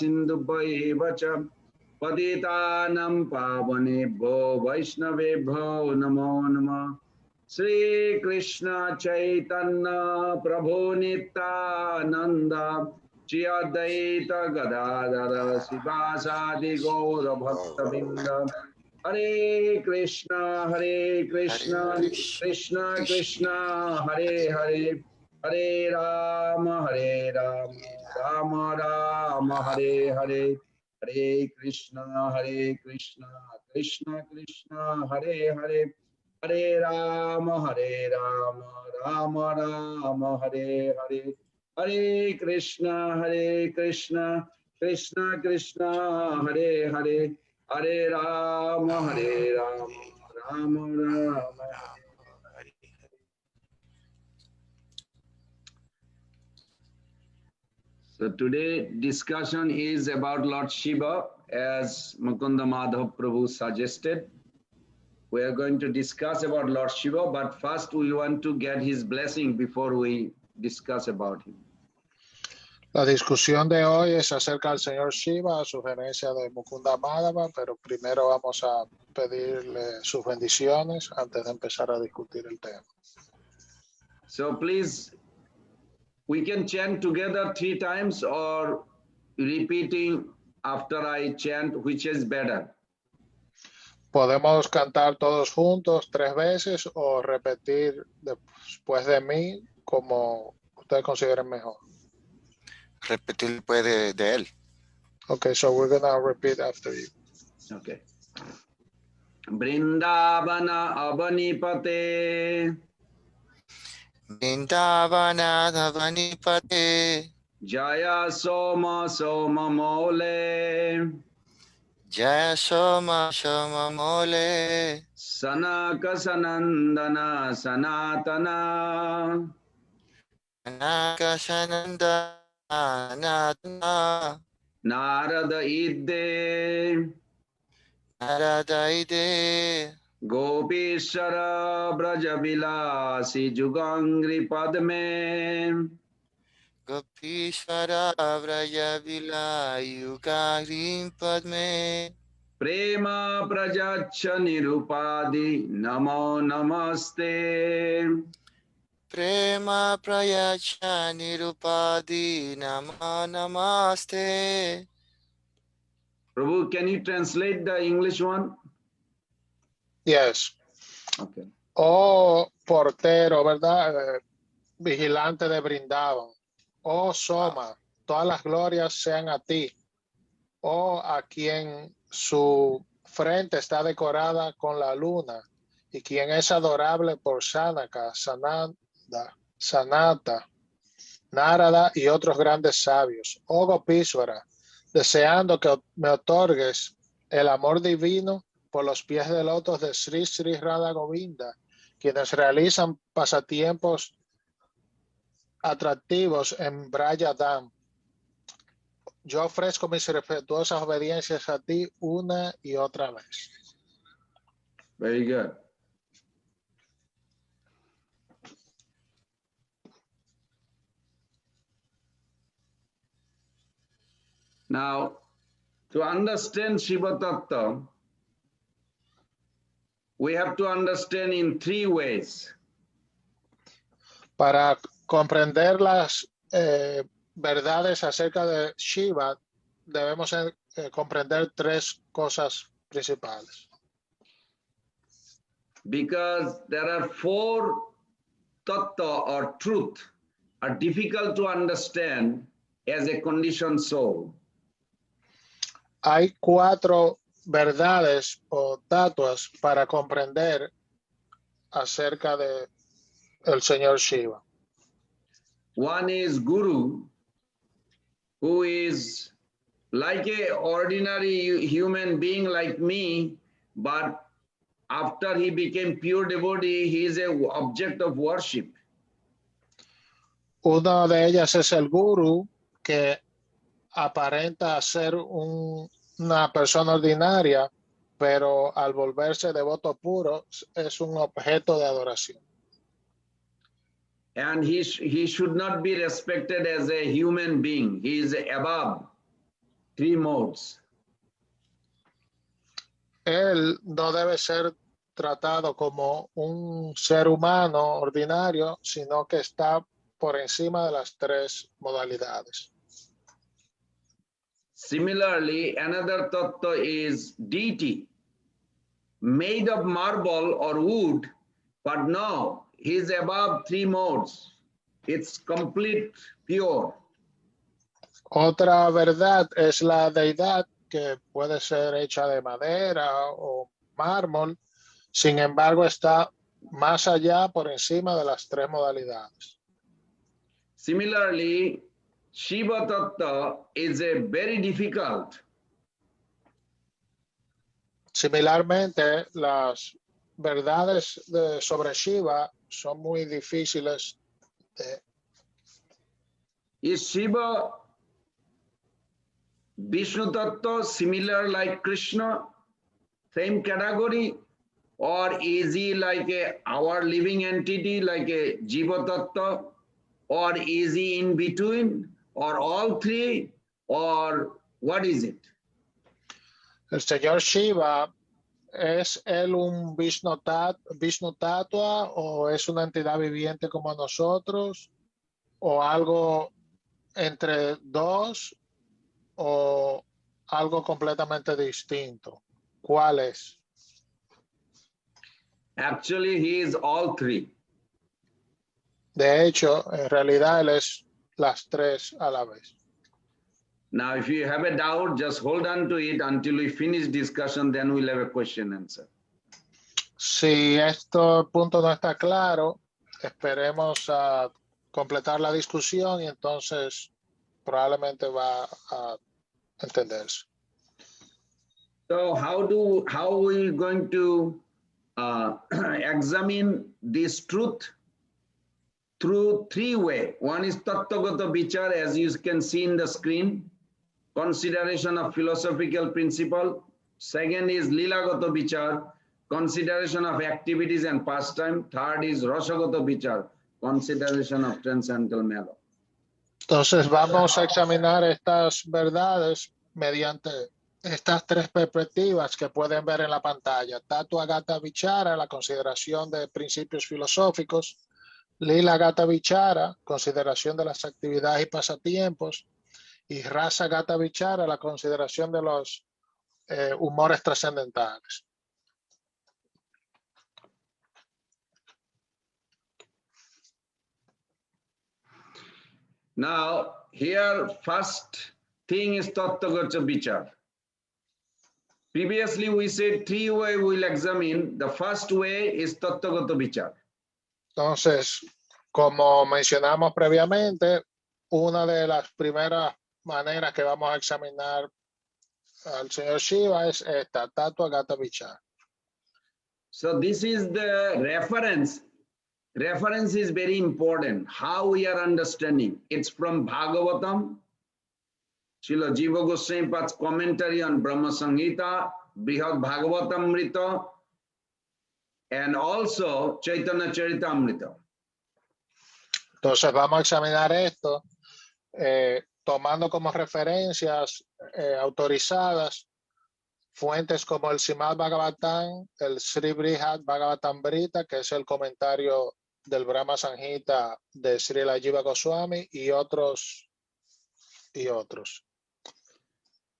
sindubhaiva cha patitanam pavanebhyo vaishnavebhyo namo namah. Shri Krishna Chaitanya Prabhu Nityananda Shri Advaita Gadadhara Sivasadi Gaura Bhaktavinda. Hare Krishna Krishna Krishna Hare Hare Hare Rama Rama Rama Hare Hare Hare Krishna Krishna Krishna Hare Hare Hare Rama Rama Rama Hare Hare Hare Krishna Krishna Krishna Hare Hare Hare Rama Rama Rama Hare. So today discussion is about Lord Shiva, as Mukunda Madhav Prabhu suggested. We are going to discuss about Lord Shiva, but first we want to get his blessing before we discuss about him. La discusión de hoy es acerca del señor Shiva, a sugerencia de Mukunda Madhava, pero primero vamos a pedirle sus bendiciones antes de empezar a discutir el tema. So please, we can chant together 3 times or repeating after I chant, which is better. Podemos cantar todos juntos 3 veces o repetir después de mí como ustedes consideren mejor. Repetir puede de él. Okay, so we're gonna repeat after you. Okay. Vrindavana Avanipate Vrindavana Dhavanipate Jaya Soma Soma Mole Jaya Soma Soma Mole Sanaka Sanandana Sanatana Anaka Sananda Anatana Narada Idde Naradaide Gopishara Brajavilasi Jugangri Padme Gopishvara Vrajavila Yugagrim Padme Prema Prajacha Nirupadi Namo Namaste. Prema Prayacha Nirupadi Nama Namaste. Prabhu, can you translate the English one? Yes. Okay. Oh, portero, ¿verdad? Vigilante de Brindavan. Oh, Soma, todas las glorias sean a ti. Oh, a quien su frente está decorada con la luna y quien es adorable por Sanaka, Sanata, Narada y otros grandes sabios. Oh, Gopishvara, deseando que me otorgues el amor divino por los pies de lotos de Sri Sri Radha Govinda, quienes realizan pasatiempos atractivos en Braya Dham. Yo ofrezco mis respetuosas obediencias a ti una y otra vez. Very good. Now, to understand Shiva Tattva, we have to understand in 3 ways. Para comprender las verdades acerca de Shiva, debemos comprender 3 cosas principales. Because there are 4 tattva or truth are difficult to understand as a conditioned soul. Hay 4 verdades o tatuas para comprender acerca de el señor Shiva. One is Guru, who is like a ordinary human being like me, but after he became pure devotee, he is an object of worship. Una de ellas es el guru, que aparenta ser una persona ordinaria, pero al volverse devoto puro es un objeto de adoración. And he should not be respected as a human being. He is above. three modes. Él no debe ser tratado como un ser humano ordinario, sino que está por encima de las tres modalidades. Similarly, another tattva is deity, made of marble or wood, but no, he is above three modes. It's complete, pure. Otra verdad es la deidad, que puede ser hecha de madera o mármol, sin embargo está más allá por encima de las tres modalidades. Similarly, Shiva tattva is a very difficult. Similarmente, las verdades sobre Shiva son muy difíciles de Is Shiva Vishnu tattva similar like Krishna, same category, or is he like our living entity like a Jiva tattva, or is he in between, or all three, or what is it? El señor Shiva, ¿es él un Vishnu Tattva o es una entidad viviente como nosotros o algo entre dos o algo completamente distinto? ¿Cuál es? Actually, he is all three. De hecho, en realidad él es las tres a la vez. Now, if you have a doubt, just hold on to it until we finish discussion, then we'll have a question answer. Si este punto no está claro, esperemos a completar la discusión y entonces probablemente va a entenderse. So how are we going to examine this truth? Through three ways. One is Tattvagata Vichar, as you can see in the screen, consideration of philosophical principle. Second is Lilagata Vichar, consideration of activities and pastime. Third is Rasagata Vichar, consideration of transcendental mellow. Entonces vamos a examinar estas verdades mediante estas tres perspectivas que pueden ver en la pantalla. Tattvagata Vichara, la consideración de principios filosóficos. Lilagata Vichara, consideración de las actividades y pasatiempos. Y Rasagata Vichara, la consideración de los humores trascendentales. Now, here first thing is Tattvagata Vichar. Previously, we said three ways we'll examine. The first way is Tattvagata Vichar. Entonces, como mencionamos previamente, una de las primeras maneras que vamos a examinar al señor Shiva es esta, Tattvagata Vichara. So this is the reference. Reference is very important. How we are understanding. It's from Bhagavatam, Srila Jiva Goswami Pad's commentary on Brahma Samhita, Brihad Bhagavatamrita, and also Chaitanya Charitamrita. Entonces vamos a examinar esto tomando como referencias autorizadas fuentes como el Srimad Bhagavatam, el Sri Brihad Bhagavatamrita, que es el comentario del Brahma Samhita de Srila Jiva Goswami y otros.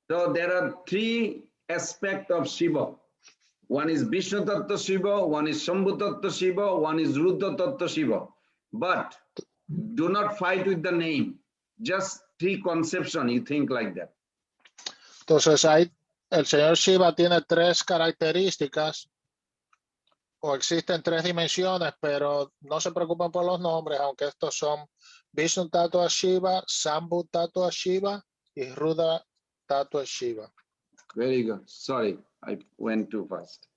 So there are three aspects of Shiva. One is Vishnu Tattva Shiva, one is Shambhu Tattva Shiva, one is Rudra Tattva Shiva. But do not fight with the name. Just three conception, you think like that. Entonces el señor Shiva tiene tres características o existen tres dimensiones, pero no se preocupen por los nombres, aunque estos son Vishnu Tattva Shiva, Shambhu Tattva Shiva y Rudra Tattva Shiva. Very good. Sorry, I went too fast.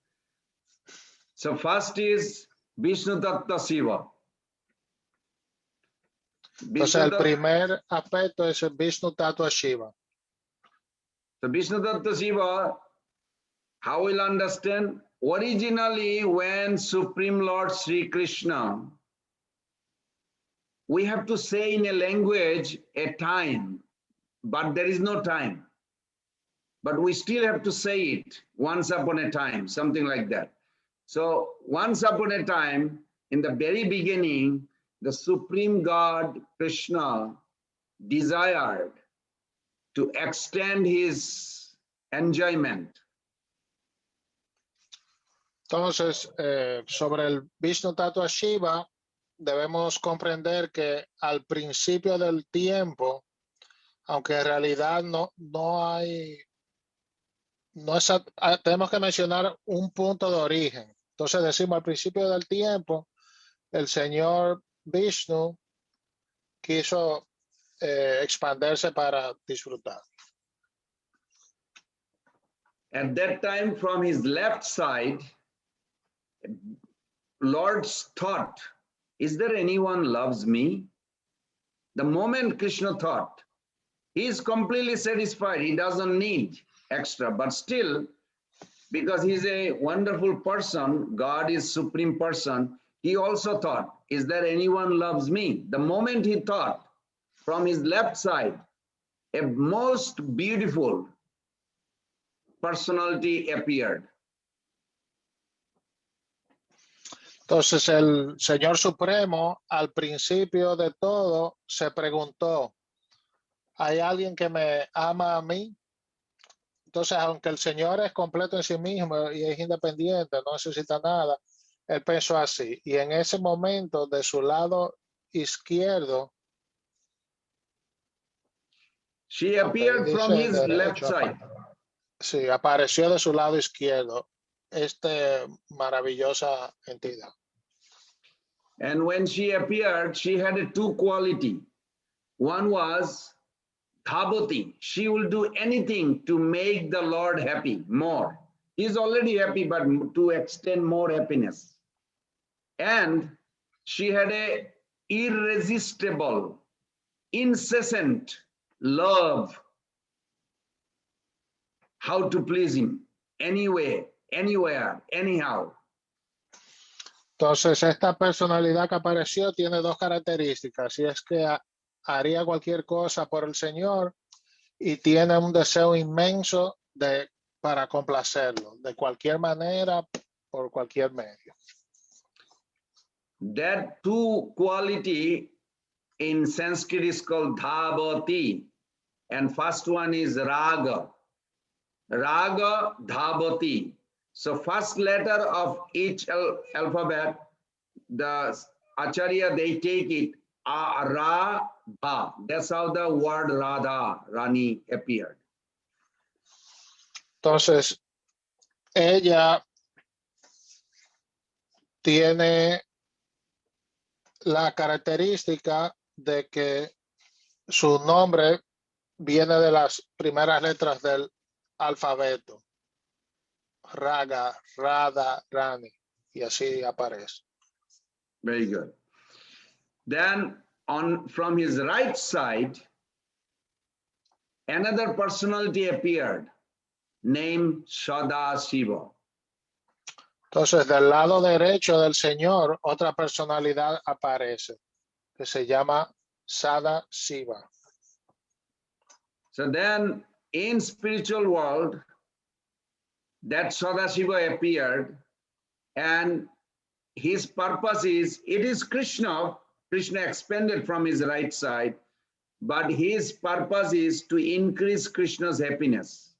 So first is Vishnu Tattva Shiva. Entonces el primer aspecto es el Vishnu Tattva Shiva. So Vishnu Tattva Shiva, how we'll understand? Originally, when Supreme Lord Sri Krishna, we have to say in a language a time, but there is no time. but we still have to say it once upon a time, something like that. So once upon a time, in the very beginning, the Supreme God, Krishna, desired to extend his enjoyment. Entonces, sobre el Vishnu Tattva Shiva, debemos comprender que al principio del tiempo, aunque en realidad no hay, tenemos que mencionar un punto de origen. Entonces decimos al principio del tiempo, el Señor Vishnu quiso expandirse para disfrutar. At that time, from his left side, Lord's thought, is there anyone loves me? The moment Krishna thought, he is completely satisfied. He doesn't need extra, but still, because he's a wonderful person, God is supreme person, he also thought, is there anyone loves me? The moment he thought, from his left side, a most beautiful personality appeared. Entonces el Señor Supremo al principio de todo se preguntó, ¿hay alguien que me ama a mí? Entonces, aunque el Señor es completo en sí mismo y es independiente, no necesita nada, él pensó así. Y en ese momento, de su lado izquierdo, she appeared from his left side. Sí, apareció de su lado izquierdo esta maravillosa entidad. And when she appeared, she had a two quality. One was Dhabati. She will do anything to make the Lord happy more. He's already happy, but to extend more happiness. And she had a irresistible, incessant love. How to please him, anyway, anywhere, anyhow. Entonces, esta personalidad que apareció tiene dos características, y es que haría cualquier cosa por el Señor y tiene un deseo inmenso para complacerlo, de cualquier manera, por cualquier medio. That two quality in Sanskrit is called dhabati, and first one is raga. Raga dhabati. So first letter of each alphabet, the Acharya, they take it, Radha. That's how the word Radha, Rani, appeared. Entonces, ella tiene la característica de que su nombre viene de las primeras letras del alfabeto. Raga, Radha, Rani, y así aparece. Very good. Then from his right side, another personality appeared named Sadashiva. Entonces, del lado derecho del Señor, otra personalidad aparece, que se llama Sadashiva. So then, in spiritual world, that Sadashiva appeared, and his purpose is, it is Krishna expanded from his right side, but his purpose is to increase Krishna's happiness.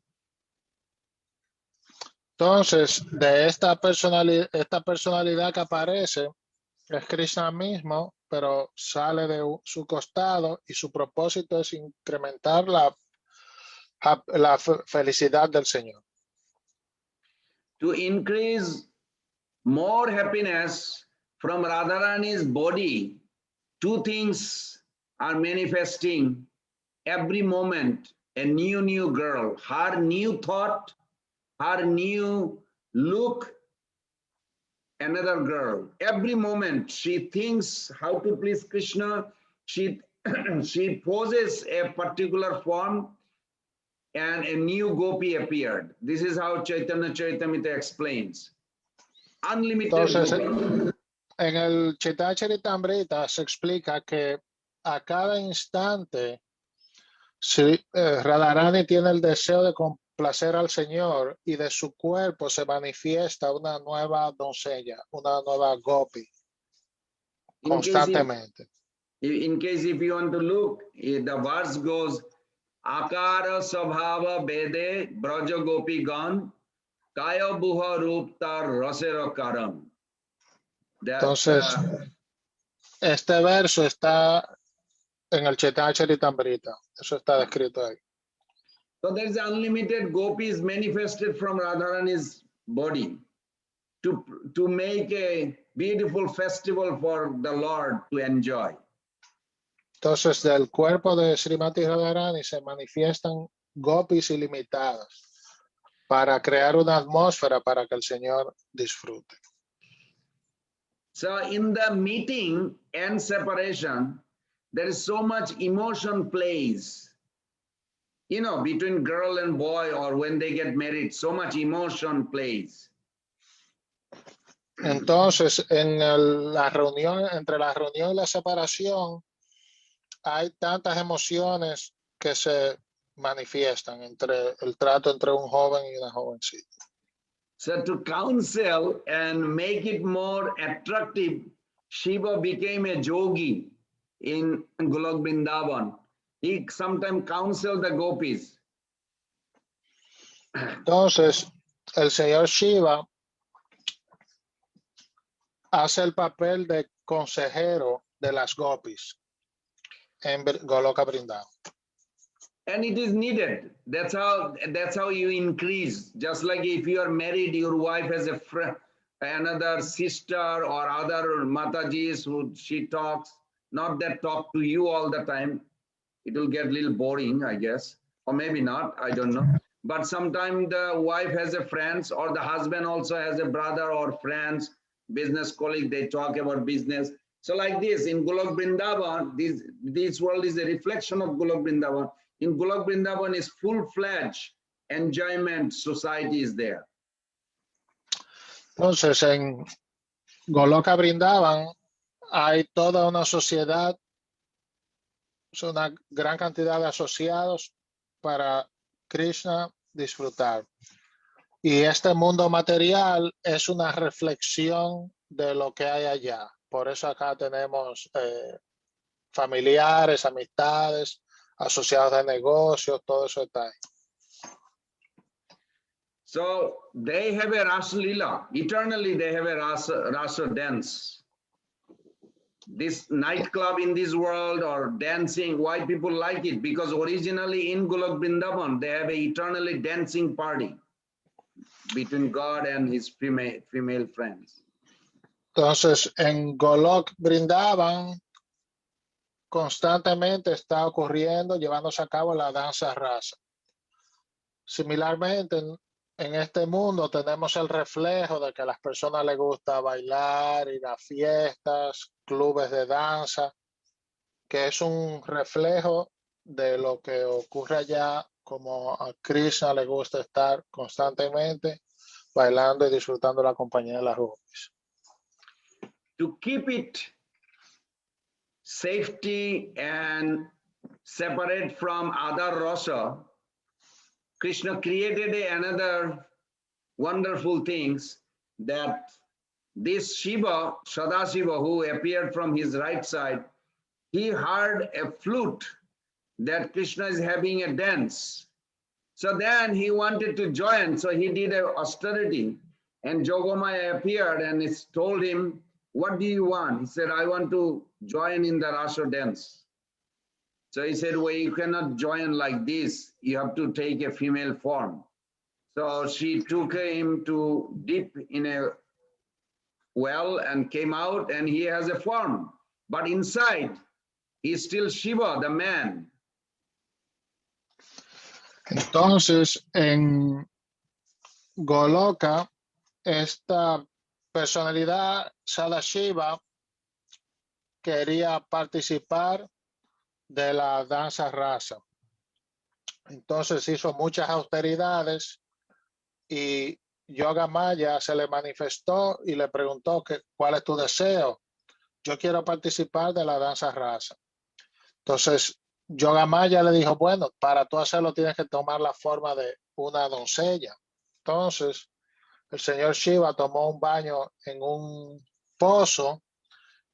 Entonces, de esta personalidad que aparece, es Krishna mismo, pero sale de su costado y su propósito es incrementar la felicidad del Señor. To increase more happiness from Radharani's body, two things are manifesting every moment. A new girl, her new thought, her new look, another girl. Every moment she thinks how to please Krishna. She poses a particular form, and a new gopi appeared. This is how Chaitanya Charitamrita explains. Unlimited. Entonces, en el Chaitanya Charitamrita se explica que a cada instante Radharani tiene el deseo de placer al Señor y de su cuerpo se manifiesta una nueva doncella, una nueva gopi, In case if, constantemente. in case if you want to look, the verse goes, Akara Sabhava Bede Braja Gopi Gan Kaya Buha Rup Tar Rasera Karam. That, Entonces, este verso está en el Chaitanya Charitamrita. Eso está descrito ahí. so there is unlimited gopis manifested from Radharani's body to make a beautiful festival for the Lord to enjoy. Entonces, del cuerpo de Srimati Radharani se manifiestan gopis ilimitadas para crear una atmósfera para que el Señor disfrute. So in the meeting and separation, there is so much emotion plays. You know, between girl and boy, or when they get married, so much emotion plays. Entonces, la reunión, entre la reunión y la separación, hay tantas emociones que se manifiestan entre el trato entre un joven y una jovencita. So to counsel and make it more attractive, Shiva became a yogi in Golok Vrindavan. He sometimes counseled the gopis. Entonces, el señor Shiva hace el papel de consejero de las gopis en Goloka Vrindavan. And it is needed. That's how you increase. Just like if you are married, your wife has a friend, another sister or other matajis who she talks, not that talk to you all the time. It will get a little boring, I guess, or maybe not, I don't know. But sometimes the wife has a friends, or the husband also has a brother or friends, business colleague, they talk about business. So like this, in Golok Vrindavan, this world is a reflection of Golok Vrindavan. In Golok Vrindavan is full-fledged enjoyment society is there. Entonces, en Goloka Vrindavan hay toda una sociedad, una gran cantidad de asociados para Krishna disfrutar. Y este mundo material es una reflexión de lo que hay allá. Por eso acá tenemos familiares, amistades, asociados de negocios, todo eso está ahí. So they have a Rasa Lila. Eternally they have a Rasa dance. This nightclub in this world or dancing, why people like it? Because originally in Golok Vrindavan, they have an eternally dancing party between God and his female friends. Entonces, en Golok Vrindavan constantemente está ocurriendo, llevándose a cabo la danza rasa. Similarmente, en este mundo tenemos el reflejo de que a las personas les gusta bailar, ir a fiestas, clubes de danza, que es un reflejo de lo que ocurre allá, como a Krishna le gusta estar constantemente bailando y disfrutando la compañía de las gopis. To keep it safety and separate from other rasa, Krishna created another wonderful things that this Shiva, Sadashiva, who appeared from his right side, he heard a flute that Krishna is having a dance. So then he wanted to join, so he did an austerity, and Jogomaya appeared and told him, what do you want? He said, I want to join in the Rasa dance. So he said, well, you cannot join like this. You have to take a female form. So she took him to dip in a well and came out, and he has a form. But inside, he's still Shiva, the man. Entonces, en Goloka, esta personalidad Sadashiva quería participar de la danza rasa. Entonces hizo muchas austeridades y Yoga Maya se le manifestó y le preguntó cuál es tu deseo. Yo quiero participar de la danza rasa. Entonces Yoga Maya le dijo, bueno, para tú hacerlo tienes que tomar la forma de una doncella. Entonces, el señor Shiva tomó un baño en un pozo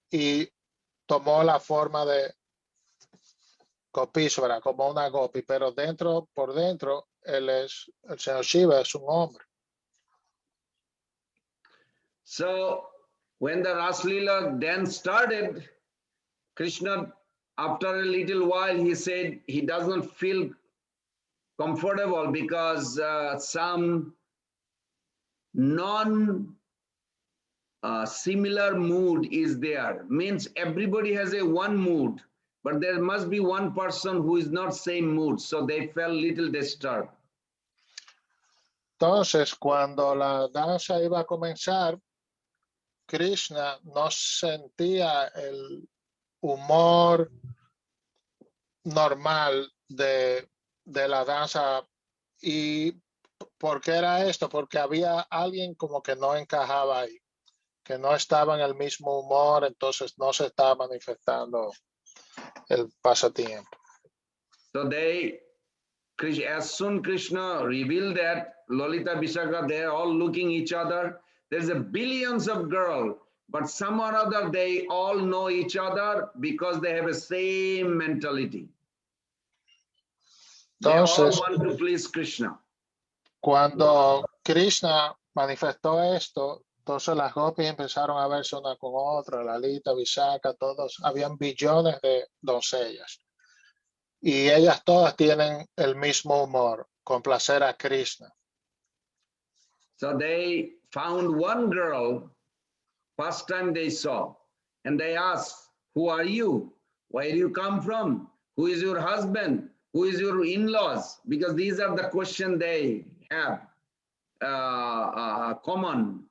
y tomó la forma de Gopísvara, como una gopi, pero por dentro, el señor Shiva es un hombre. So when the Raslila dance started, Krishna, after a little while, he said he does not feel comfortable because some non similar mood is there. Means everybody has a one mood, but there must be one person who is not same mood. So they felt little disturbed. Entonces, cuando la danza iba a comenzar, Krishna no sentía el humor normal de la danza. ¿Y por qué era esto? Porque había alguien como que no encajaba ahí, que no estaba en el mismo humor, entonces no se estaba manifestando el pasatiempo. So as soon Krishna revealed that Lolita Vishaka, they're all looking each other. There's a billions of girls, but some or other they all know each other because they have a same mentality. Entonces, they all want to please Krishna. Cuando Krishna manifestó esto, entonces las gopis empezaron a verse una con otra, Lalita, Vishaka, todos, habían billones de doncellas. Y ellas todas tienen el mismo humor, complacer a Krishna. So they found one girl, first time they saw, and they asked, who are you? Where do you come from? Who is your husband? Who is your in-laws? Because these are the questions they have common,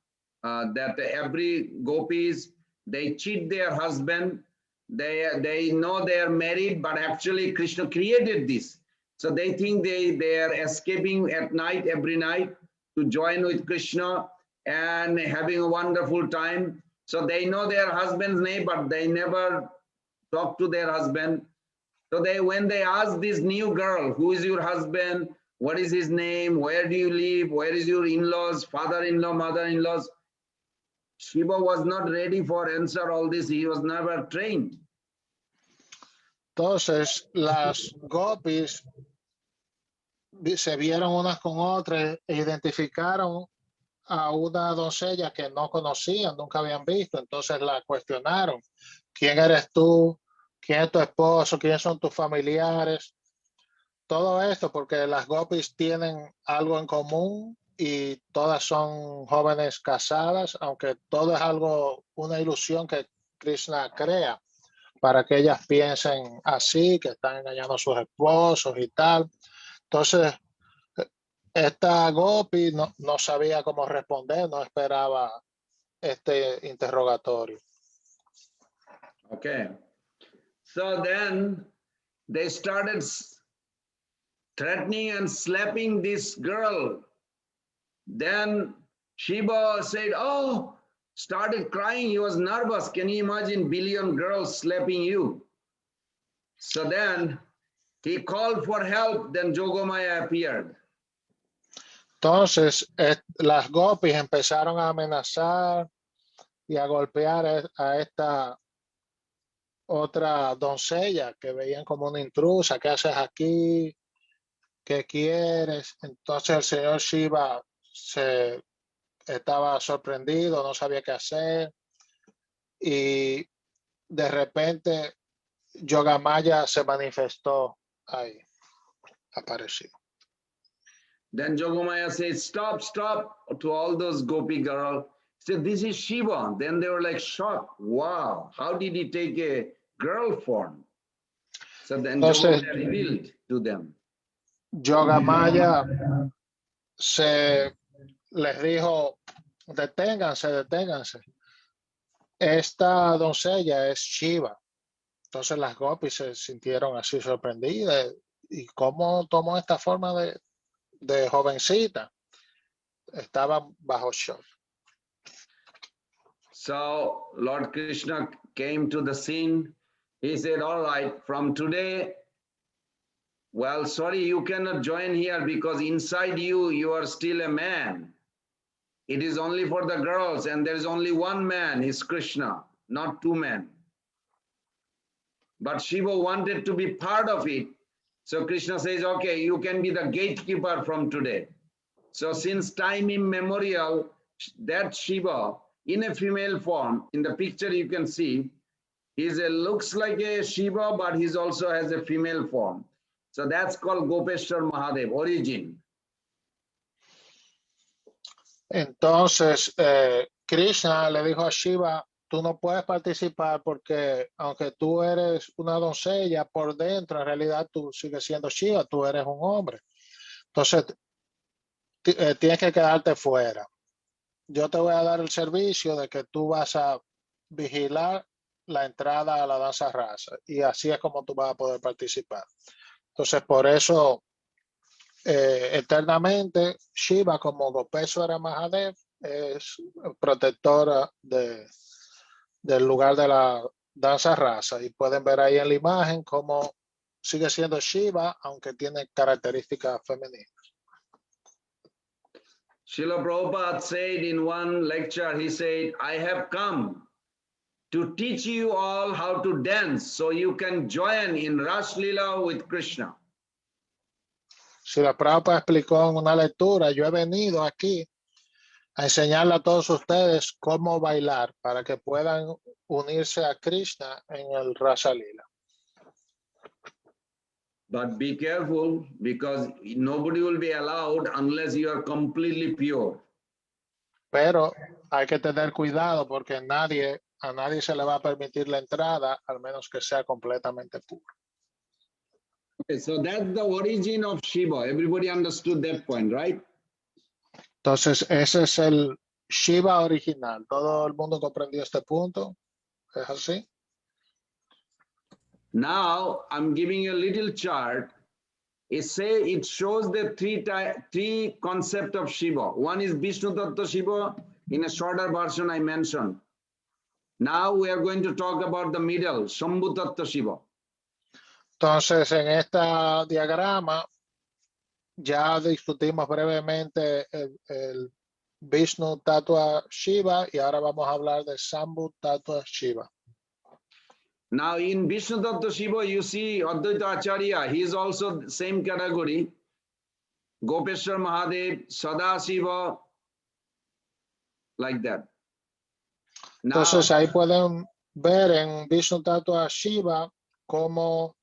that every gopis, they cheat their husband. They know they are married, but actually Krishna created this. So they think they are escaping at night, every night, to join with Krishna and having a wonderful time. So they know their husband's name, but they never talk to their husband. So when they ask this new girl, who is your husband? What is his name? Where do you live? Where is your in-laws, father-in-law, mother-in-laws? Shiva was not ready for answer all this. He was never trained. Entonces, las gopis se vieron unas con otras e identificaron a una doncella que no conocían, nunca habían visto. Entonces la cuestionaron. ¿Quién eres tú? ¿Quién es tu esposo? ¿Quiénes son tus familiares? Todo esto porque las gopis tienen algo en común y todas son jóvenes casadas, aunque todo es algo, una ilusión que Krishna crea para que ellas piensen así, que están engañando a sus esposos y tal. Entonces, esta gopi no sabía cómo responder, no esperaba este interrogatorio. Okay. So then they started threatening and slapping this girl. Then Shiva said, oh, started crying. He was nervous. Can you imagine billion girls slapping you? So then he called for help. Then Yogamaya appeared. Entonces, las gopis empezaron a amenazar y a golpear a esta otra doncella que veían como una intrusa. ¿Qué haces aquí? ¿Qué quieres? Entonces el señor Shiva estaba sorprendido, no sabía qué hacer. Y de repente Yogamaya se manifestó ahí, apareció. Then Yogamaya said, stop, stop, to all those gopi girls. He said, this is Shiva. Then they were like shocked. Wow, how did he take a girl form? So then Yogamaya revealed to them. Yogamaya les dijo, deténganse. Esta doncella es Shiva. Entonces las gopis se sintieron así sorprendidas. ¿Y cómo tomó esta forma de jovencita? Estaba bajo shock. So Lord Krishna came to the scene. He said, all right, from today, Well, sorry, you cannot join here because inside you, you are still a man. It is only for the girls, and there is only one man, is Krishna, not two men. But Shiva wanted to be part of it. So Krishna says, okay, you can be the gatekeeper from today. So since time immemorial, that Shiva in a female form, in the picture you can see, looks like a Shiva, but he also has a female form. So that's called Gopeshwar Mahadev, origin. Entonces, Krishna le dijo a Shiva, tú no puedes participar porque aunque tú eres una doncella, por dentro en realidad tú sigues siendo Shiva, tú eres un hombre. Entonces, tienes que quedarte fuera. Yo te voy a dar el servicio de que tú vas a vigilar la entrada a la danza rasa y así es como tú vas a poder participar. Entonces, por eso, eternamente, Shiva como Gopeshwara Mahadev es protectora del lugar de la danza rasa y pueden ver ahí en la imagen cómo sigue siendo Shiva, aunque tiene características femeninas. Srila Prabhupada said in one lecture, he said, I have come to teach you all how to dance so you can join in Ras Lila with Krishna. Srila Prabhupada explicó en una lectura, yo he venido aquí a enseñarle a todos ustedes cómo bailar para que puedan unirse a Krishna en el Rasa Lila. But be careful because nobody will be allowed unless you are completely pure. Pero hay que tener cuidado porque a nadie se le va a permitir la entrada al menos que sea completamente puro. Okay, so that's the origin of Shiva. Everybody understood that point, right? Entonces, ese es el Shiva original. ¿Todo el mundo comprendió este punto? ¿Es así? Now, I'm giving you a little chart. It shows the three concept of Shiva. One is Vishnu Tattva Shiva. In a shorter version, I mentioned. Now we are going to talk about the middle, Shambhu Tattva Shiva. Entonces, en este diagrama ya discutimos brevemente el Vishnu Tattva Shiva y ahora vamos a hablar de Shambhu Tattva Shiva. Now in Vishnu Tattva Shiva, you see Advaita Acharya, he is also the same category. Gopeshwar Mahadev, Sadashiva, like that. Now, entonces ahí pueden ver en Vishnu Tattva Shiva como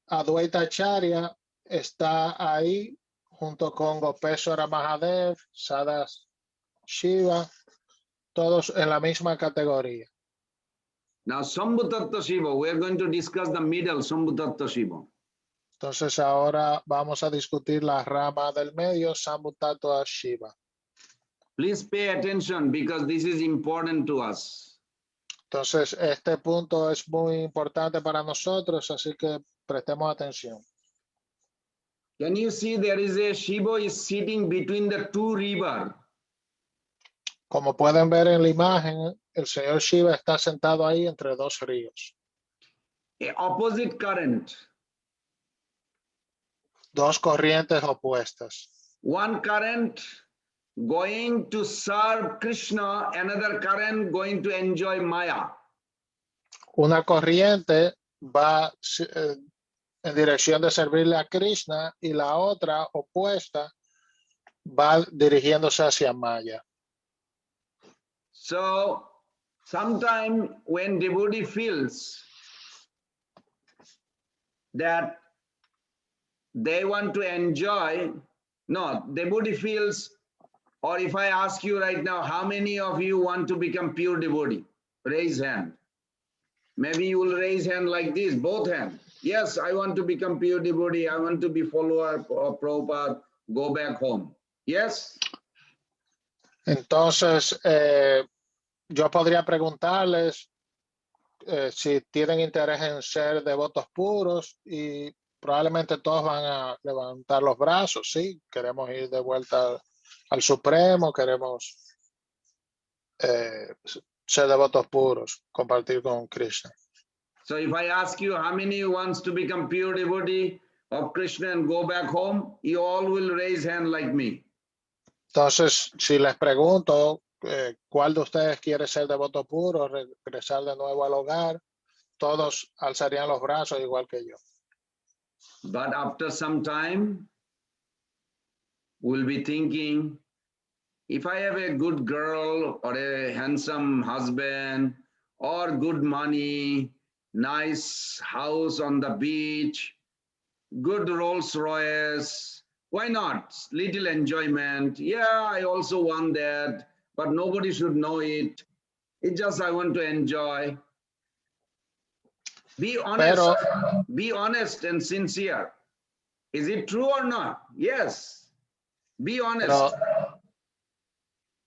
Advaita Acharya está ahí junto con Gopeshwara Mahadev, Sadashiva, todos en la misma categoría. now Shambhu Tattva Shiva, we are going to discuss the middle, Shambhu Tattva Shiva. Entonces ahora vamos a discutir la rama del medio, Shambhu Tattva Shiva. Please pay attention because this is important to us. Entonces este punto es muy importante para nosotros, así que prestemos atención. Can you see there is a Shiva is sitting between the two rivers? Como pueden ver en la imagen, el señor Shiva está sentado ahí entre dos ríos. A opposite current. Dos corrientes opuestas. One current going to serve Krishna, another current going to enjoy Maya. Una corriente va en dirección de servirle a Krishna y la otra opuesta va dirigiéndose hacia Maya. So, sometimes when devotee feels that they want to enjoy, devotee feels, or if I ask you right now, how many of you want to become pure devotee? Raise hand. Maybe you will raise hand like this, both hands. Yes, I want to become pure devotee. I want to be follower of Prabhupada, go back home. Yes? Entonces, yo podría preguntarles si tienen interés en ser devotos puros y probablemente todos van a levantar los brazos, sí, queremos ir de vuelta al Supremo, queremos ser devotos puros, compartir con Krishna. So if I ask you how many wants to become pure devotee, of Krishna and go back home, you all will raise hand like me. Entonces, si les pregunto cuál de ustedes quiere ser devoto puro, regresar de nuevo al hogar, todos alzarían los brazos igual que yo. But after some time, we'll be thinking, if I have a good girl or a handsome husband or good money, nice house on the beach, good Rolls Royce, why not? Little enjoyment. Yeah, I also want that, but nobody should know it. It's just I want to enjoy. Be honest. Be honest and sincere. Is it true or not? Yes. Be honest. Pero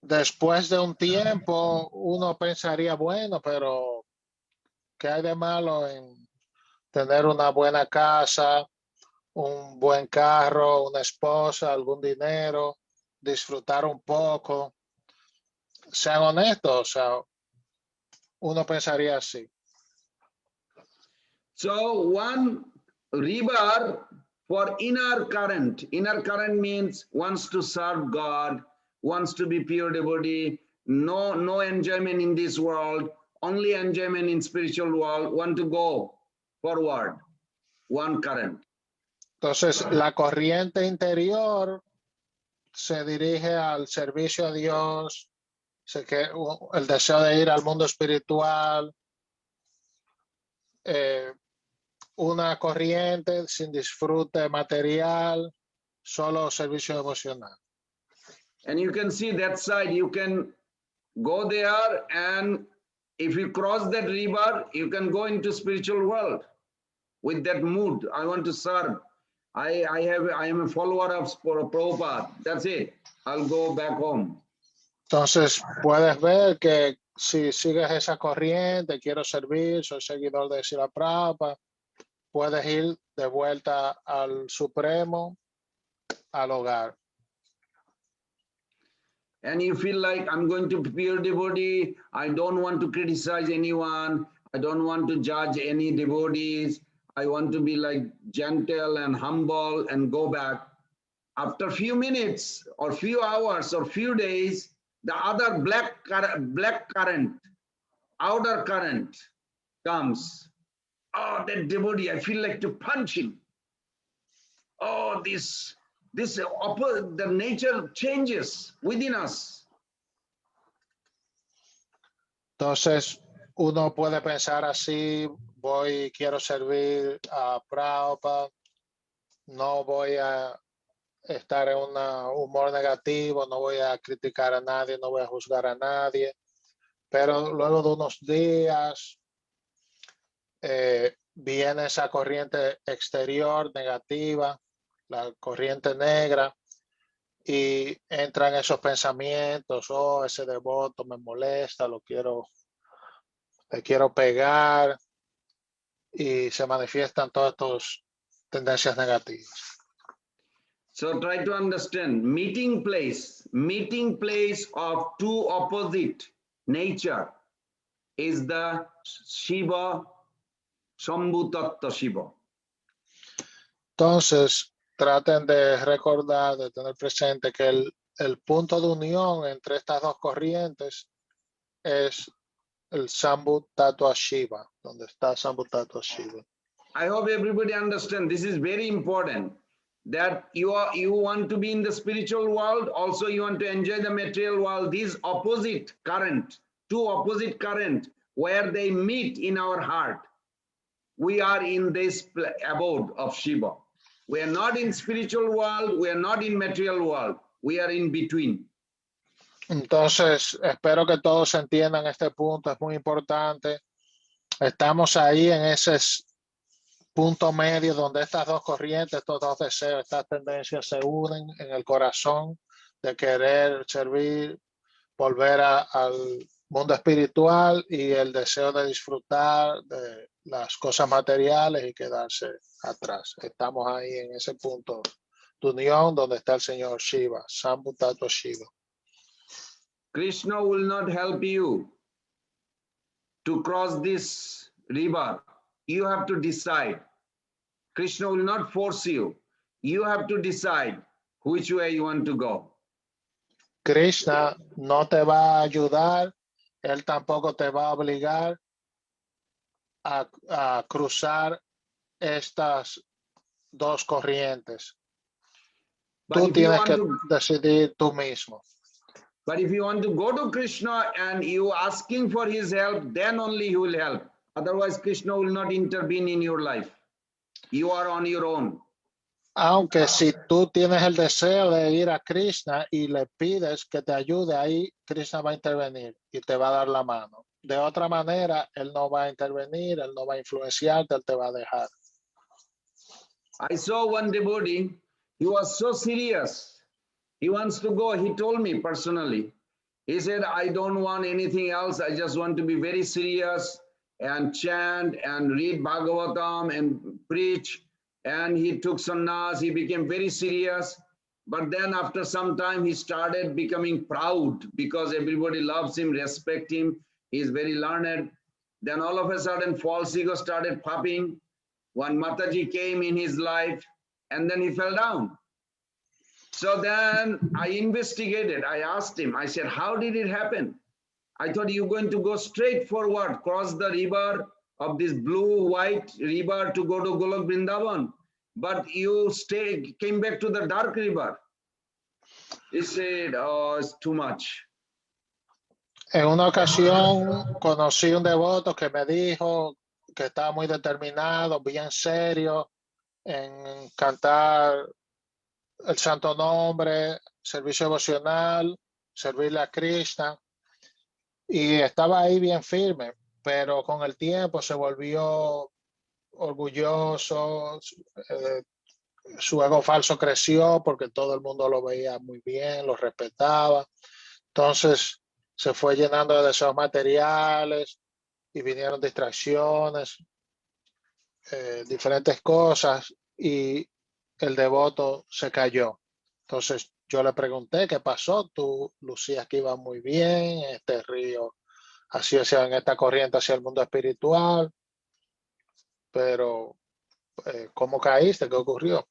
después de un tiempo, uno pensaría, bueno, pero ¿qué hay de malo en tener una buena casa, un buen carro, una esposa, algún dinero, disfrutar un poco? Sean honestos, o sea, uno pensaría así. So one river for inner current. Inner current means wants to serve God, wants to be pure devotee, no enjoyment in this world, only enjoyment in spiritual world, want to go forward. One current. Entonces, la corriente interior se dirige al servicio a Dios, el deseo de ir al mundo espiritual, una corriente sin disfrute material, solo servicio emocional. And you can see that side, you can go there, and if you cross that river, you can go into spiritual world with that mood. I want to serve. I am a follower of Prabhupada. That's it. I'll go back home. Entonces, puedes ver que si sigues esa corriente, quiero servir, soy seguidor de Srila Prabhupada, puedes ir de vuelta al Supremo, al hogar. And you feel like I'm going to be pure devotee. I don't want to criticize anyone. I don't want to judge any devotees. I want to be like gentle and humble and go back. After a few minutes or few hours or few days, the other black current, outer current comes. Oh, that devotee, I feel like to punch him. Oh, the nature changes within us. Entonces, uno puede pensar así, quiero servir a Prabhupada, no voy a estar en un humor negativo, no voy a criticar a nadie, no voy a juzgar a nadie, pero luego de unos días viene esa corriente exterior negativa, la corriente negra, y entran esos pensamientos, oh, ese devoto me molesta, le quiero pegar, y se manifiestan todas estas tendencias negativas. So try to understand, meeting place of two opposite nature is the Shiva, Shambhu Tattva Shiva. Entonces, traten de recordar, de tener presente que el punto de unión entre estas dos corrientes es el Shambhu Tattva Shiva, donde está Shambhu Tattva Shiva. I hope everybody understand. This is very important. That you want to be in the spiritual world, also you want to enjoy the material world. These opposite current, two opposite current, where they meet in our heart. We are in this abode of Shiva. We are not in spiritual world. We are not in material world. We are in between. Entonces, espero que todos entiendan este punto. Es muy importante. Estamos ahí en ese punto medio donde estas dos corrientes, estos dos deseos, estas tendencias se unen en el corazón de querer servir, volver al mundo espiritual y el deseo de disfrutar de las cosas materiales y quedarse atrás. Estamos ahí en ese punto de unión donde está el Señor Shiva, Shambhu Tattva Shiva. Krishna will not help you to cross this river. You have to decide. Krishna will not force you. You have to decide which way you want to go. Krishna no te va a ayudar, él tampoco te va a obligar a cruzar estas dos corrientes. But Tú if you tienes want que to, decidir tú mismo. but if you want to go to Krishna and you asking for his help, then only he will help. Otherwise, Krishna will not intervene in your life. You are on your own. Aunque si tú tienes el deseo de ir a Krishna y le pides que te ayude, ahí Krishna va a intervenir y te va a dar la mano. De otra manera, él no va a intervenir, él no va a influenciarte, él te va a dejar. I saw one devotee, he was so serious. He wants to go. He told me personally. He said, I don't want anything else. I just want to be very serious and chant and read Bhagavatam and preach. And he took sannyas. He became very serious. But then after some time, he started becoming proud because everybody loves him, respect him. He's very learned. Then all of a sudden, false ego started popping. One Mataji came in his life, and then he fell down. So then I investigated. I asked him, I said, how did it happen? I thought you were going to go straight forward, cross the river of this blue-white river to go to Golok Vrindavan. But you came back to the dark river. He said, oh, it's too much. En una ocasión conocí un devoto que me dijo que estaba muy determinado, bien serio en cantar el santo nombre, servicio devocional, servirle a Krishna, y estaba ahí bien firme, pero con el tiempo se volvió orgulloso, su ego falso creció porque todo el mundo lo veía muy bien, lo respetaba. Entonces se fue llenando de deseos materiales y vinieron distracciones, diferentes cosas, y el devoto se cayó. Entonces yo le pregunté qué pasó. Tú lucías que iba muy bien en este río, así en esta corriente hacia el mundo espiritual, pero ¿cómo caíste? ¿Qué ocurrió?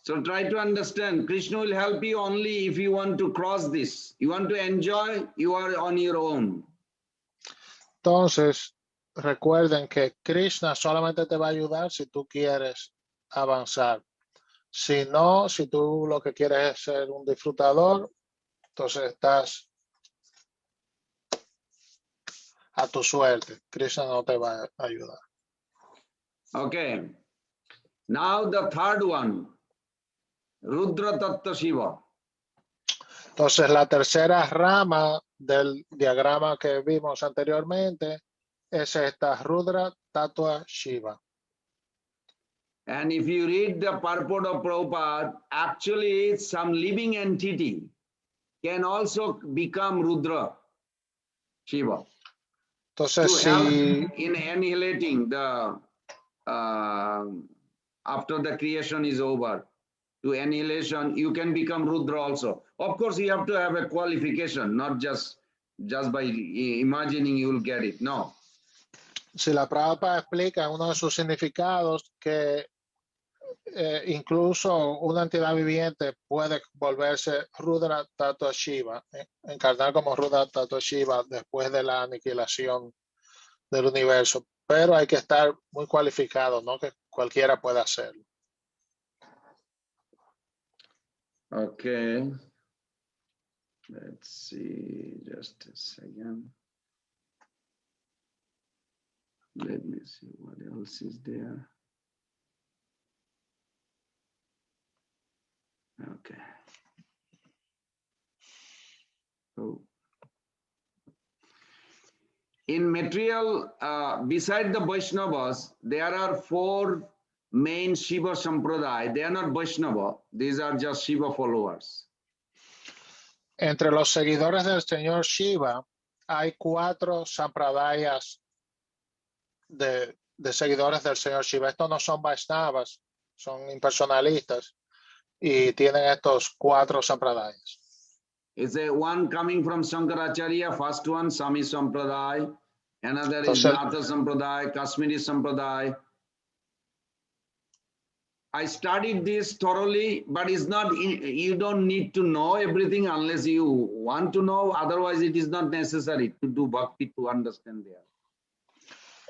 So try to understand, Krishna will help you only if you want to cross this. You want to enjoy, you are on your own. Entonces, recuerden que Krishna solamente te va a ayudar si tú quieres avanzar. Si no, si tú lo que quieres es ser un disfrutador, entonces estás a tu suerte. Krishna no te va a ayudar. Okay. Now the third one, Rudra Tattva Shiva. Entonces, la tercera rama del diagrama que vimos anteriormente es esta Rudra Tattva Shiva. And if you read the purport of Prabhupada, actually some living entity can also become Rudra Shiva. Entonces, To help si in annihilating the, after the creation is over, to annihilation, you can become Rudra also. Of course, you have to have a qualification, not just by imagining you will get it. No. Si la Prabhupada explica en uno de sus significados que incluso una entidad viviente puede volverse Rudra Tattva Shiva, encarnar como Rudra Tattva Shiva después de la aniquilación del universo, pero hay que estar muy cualificado, no que cualquiera pueda hacerlo. Okay. Let's see, just a second. Let me see what else is there. Okay. Oh. In material, beside the Vaishnavas, there are four main Shiva Sampradaya. They are not Vaishnava, these are just Shiva followers. Entre los seguidores del Señor Shiva hay 4 sampradayas de seguidores del Señor Shiva. Estos no son Vaishnavas, son impersonalistas y tienen estos 4 sampradayas. It's a one coming from Shankaracharya, first one, Sami Sampradaya, another is Entonces, Natha Sampradaya, Kashmiri Sampradaya. I studied this thoroughly, but it's not, you don't need to know everything unless you want to know. Otherwise, it is not necessary to do bhakti to understand there.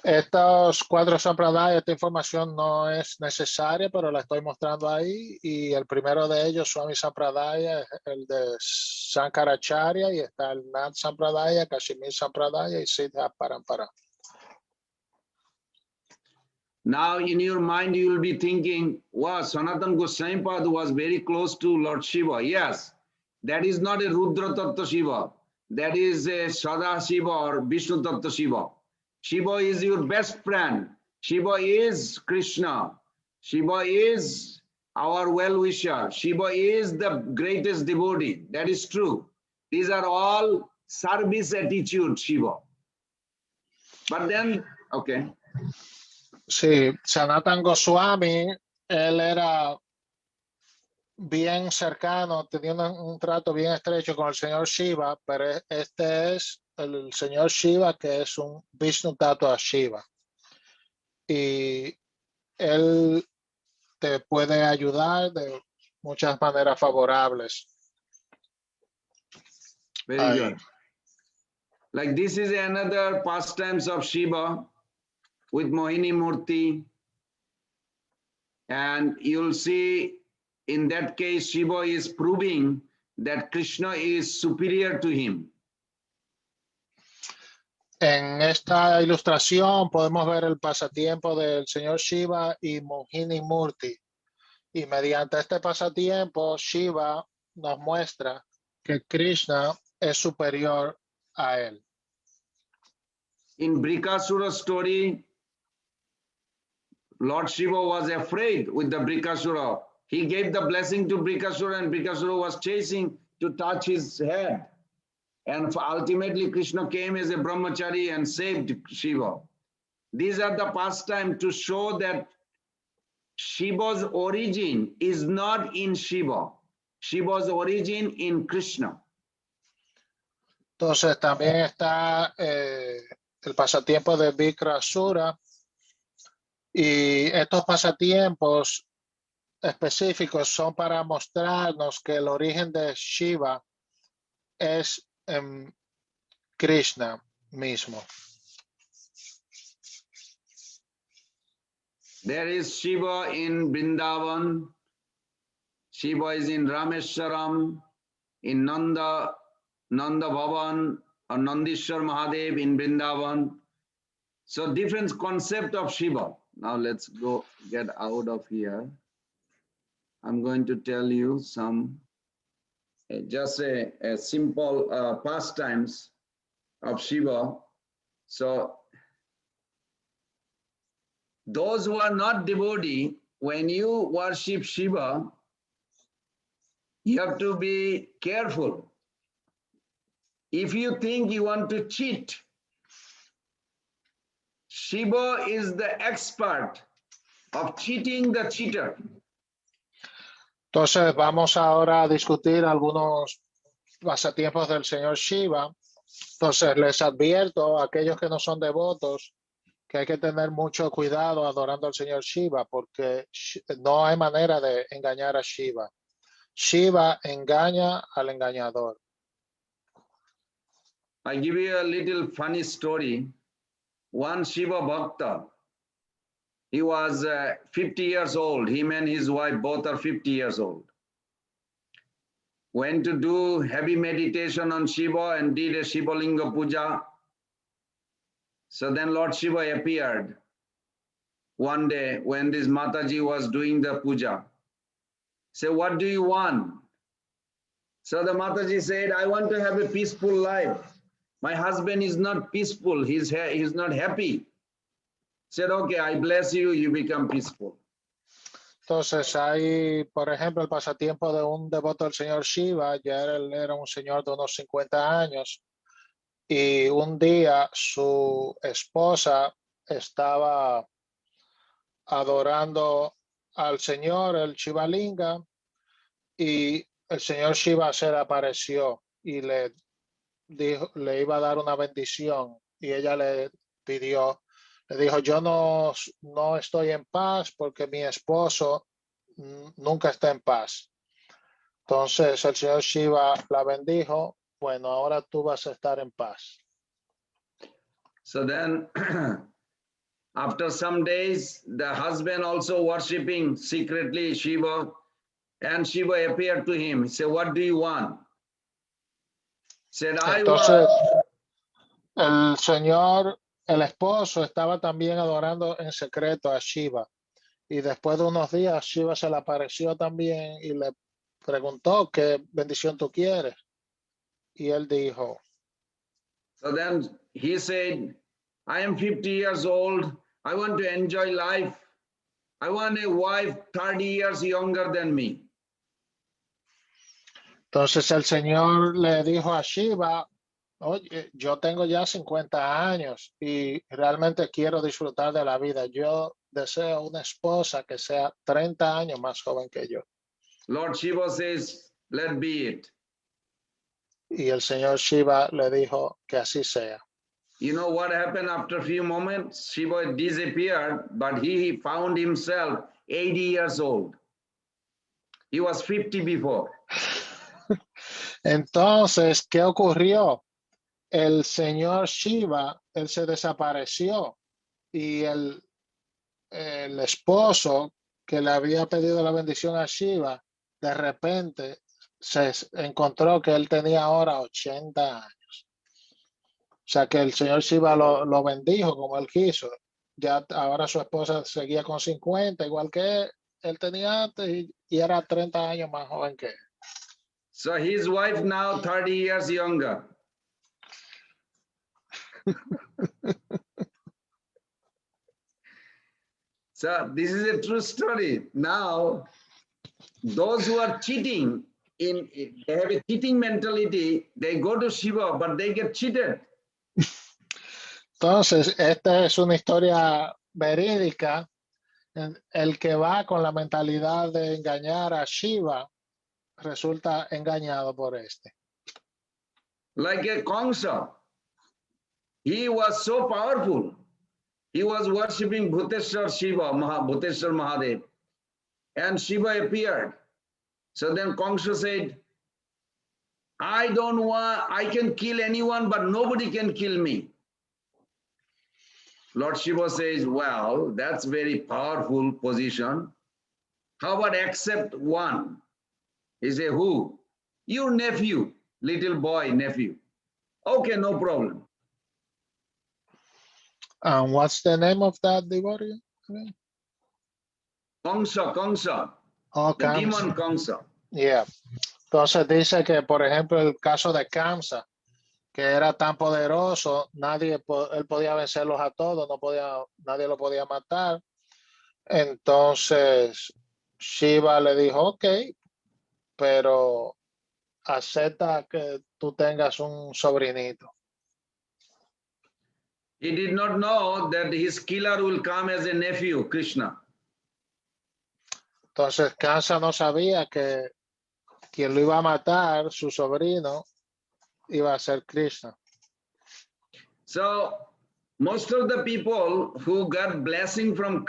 Estos 4 sampradayas, esta información no es necesaria, pero la estoy mostrando ahí. Y el primero de ellos, Swami Sampradaya, es el de Sankaracharya, y está el Nat Sampradaya, Kashmir Sampradaya y Siddha Parampara. Now, in your mind, you will be thinking, wow, Sanatana Goswami Pad was very close to Lord Shiva. Yes, that is not a Rudra Tattva Shiva. That is a Sada Shiva or Vishnu Tattva Shiva. Shiva is your best friend. Shiva is Krishna. Shiva is our well-wisher. Shiva is the greatest devotee. That is true. These are all service attitude, Shiva. But then, okay. Sí, Sanatan Goswami, él era bien cercano, tenía un trato bien estrecho con el señor Shiva, pero este es el señor Shiva, que es un Vishnu Tattva Shiva. Y él te puede ayudar de muchas maneras favorables. Very good. Like this is another pastimes of Shiva with Mohini Murti. And you'll see in that case, Shiva is proving that Krishna is superior to him. En esta ilustración podemos ver el pasatiempo del señor Shiva y Mohini Murti. Y mediante este pasatiempo, Shiva nos muestra que Krishna es superior a él. In Brikasura's story, Lord Shiva was afraid with the Brikasura. He gave the blessing to Brikasura and Brikasura was chasing to touch his head. And ultimately Krishna came as a brahmachari and saved Shiva. These are the pastime to show that Shiva's origin is not in Shiva. Shiva's origin in Krishna. Entonces también está el pasatiempo de Vikrasura, y estos pasatiempos específicos son para mostrarnos que el origen de Shiva es Krishna mismo. There is Shiva in Vrindavan. Shiva is in Rameshwaram, in Nanda Bhavan or Nandishwar Mahadev in Vrindavan. So different concept of Shiva. Now let's go get out of here. I'm going to tell you some, just a simple pastimes of Shiva. So those who are not devotee, when you worship Shiva, you have to be careful. If you think you want to cheat, Shiva is the expert of cheating the cheater. Entonces vamos ahora a discutir algunos pasatiempos del señor Shiva. Entonces les advierto a aquellos que no son devotos que hay que tener mucho cuidado adorando al señor Shiva, porque no hay manera de engañar a Shiva. Shiva engaña al engañador. I give you a little funny story. One Shiva Bhakta, he was 50 years old. Him and his wife both are 50 years old. Went to do heavy meditation on Shiva and did a Shiva Linga Puja. So then Lord Shiva appeared one day when this Mataji was doing the puja. Say, what do you want? So the Mataji said, I want to have a peaceful life. My husband is not peaceful. He's not happy. Said, okay, I bless you. You become peaceful. Entonces hay, por ejemplo, el pasatiempo de un devoto del señor Shiva. Ya él era un señor de unos 50 años. Y un día su esposa estaba adorando al señor, el Shivalinga, y el señor Shiva se le apareció y le iba a dar una bendición, y ella le dijo, yo no estoy en paz porque mi esposo nunca está en paz. Entonces el señor Shiva la bendijo, bueno, ahora tú vas a estar en paz. So then, after some days, the husband also worshipping secretly Shiva, and Shiva appeared to him. He said, "What do you want?" Said, "I Entonces want." el esposo estaba también adorando en secreto a Shiva. Y después de unos días, Shiva se le apareció también y le preguntó qué bendición tú quieres. Y él dijo, So then he said, "I am 50 years old. I want to enjoy life. I want a wife 30 years younger than me." entonces el Señor le dijo a Shiva, oye, yo tengo ya 50 años y realmente quiero disfrutar de la vida. Yo deseo una esposa que sea 30 años más joven que yo. Lord Shiva says, "Let be it." Y el Señor Shiva le dijo que así sea. You know what happened after a few moments? Shiva disappeared, but he found himself 80 years old. He was 50 before. Entonces, ¿qué ocurrió? El señor Shiva, él se desapareció y el esposo que le había pedido la bendición a Shiva, de repente se encontró que él tenía ahora 80 años. O sea que el señor Shiva lo bendijo como él quiso. Ya ahora su esposa seguía con 50, igual que él tenía antes, y era 30 años más joven que él. So his wife now 30 years younger. So this is a true story. Now, those who are cheating, they have a cheating mentality, they go to Shiva, but they get cheated. Entonces, esta es una historia verídica. El que va con la mentalidad de engañar a Shiva resulta engañado por este. Like a Kamsa, he was so powerful. He was worshipping Bhuteshwar Shiva, Bhuteshwar Mahadev, and Shiva appeared. So then Kamsa said, I can kill anyone, but nobody can kill me. Lord Shiva says, well, that's very powerful position. How about accept one? He said, who? Your nephew, little boy, nephew. Okay, no problem. And what's the name of that devotee? Kamsa. Oh, The Kamsa. demon Kamsa. Yeah. Entonces dice que, por ejemplo, el caso de Kamsa, que era tan poderoso, él podía vencerlos a todos, nadie lo podía matar. Entonces Shiva le dijo, ok, pero acepta que tú tengas un sobrinito. He did not know that his killer will come as a nephew, Krishna. Entonces Kamsa no sabía que quien lo iba a matar, su sobrino, iba a ser Krishna. So most of the people who got blessing from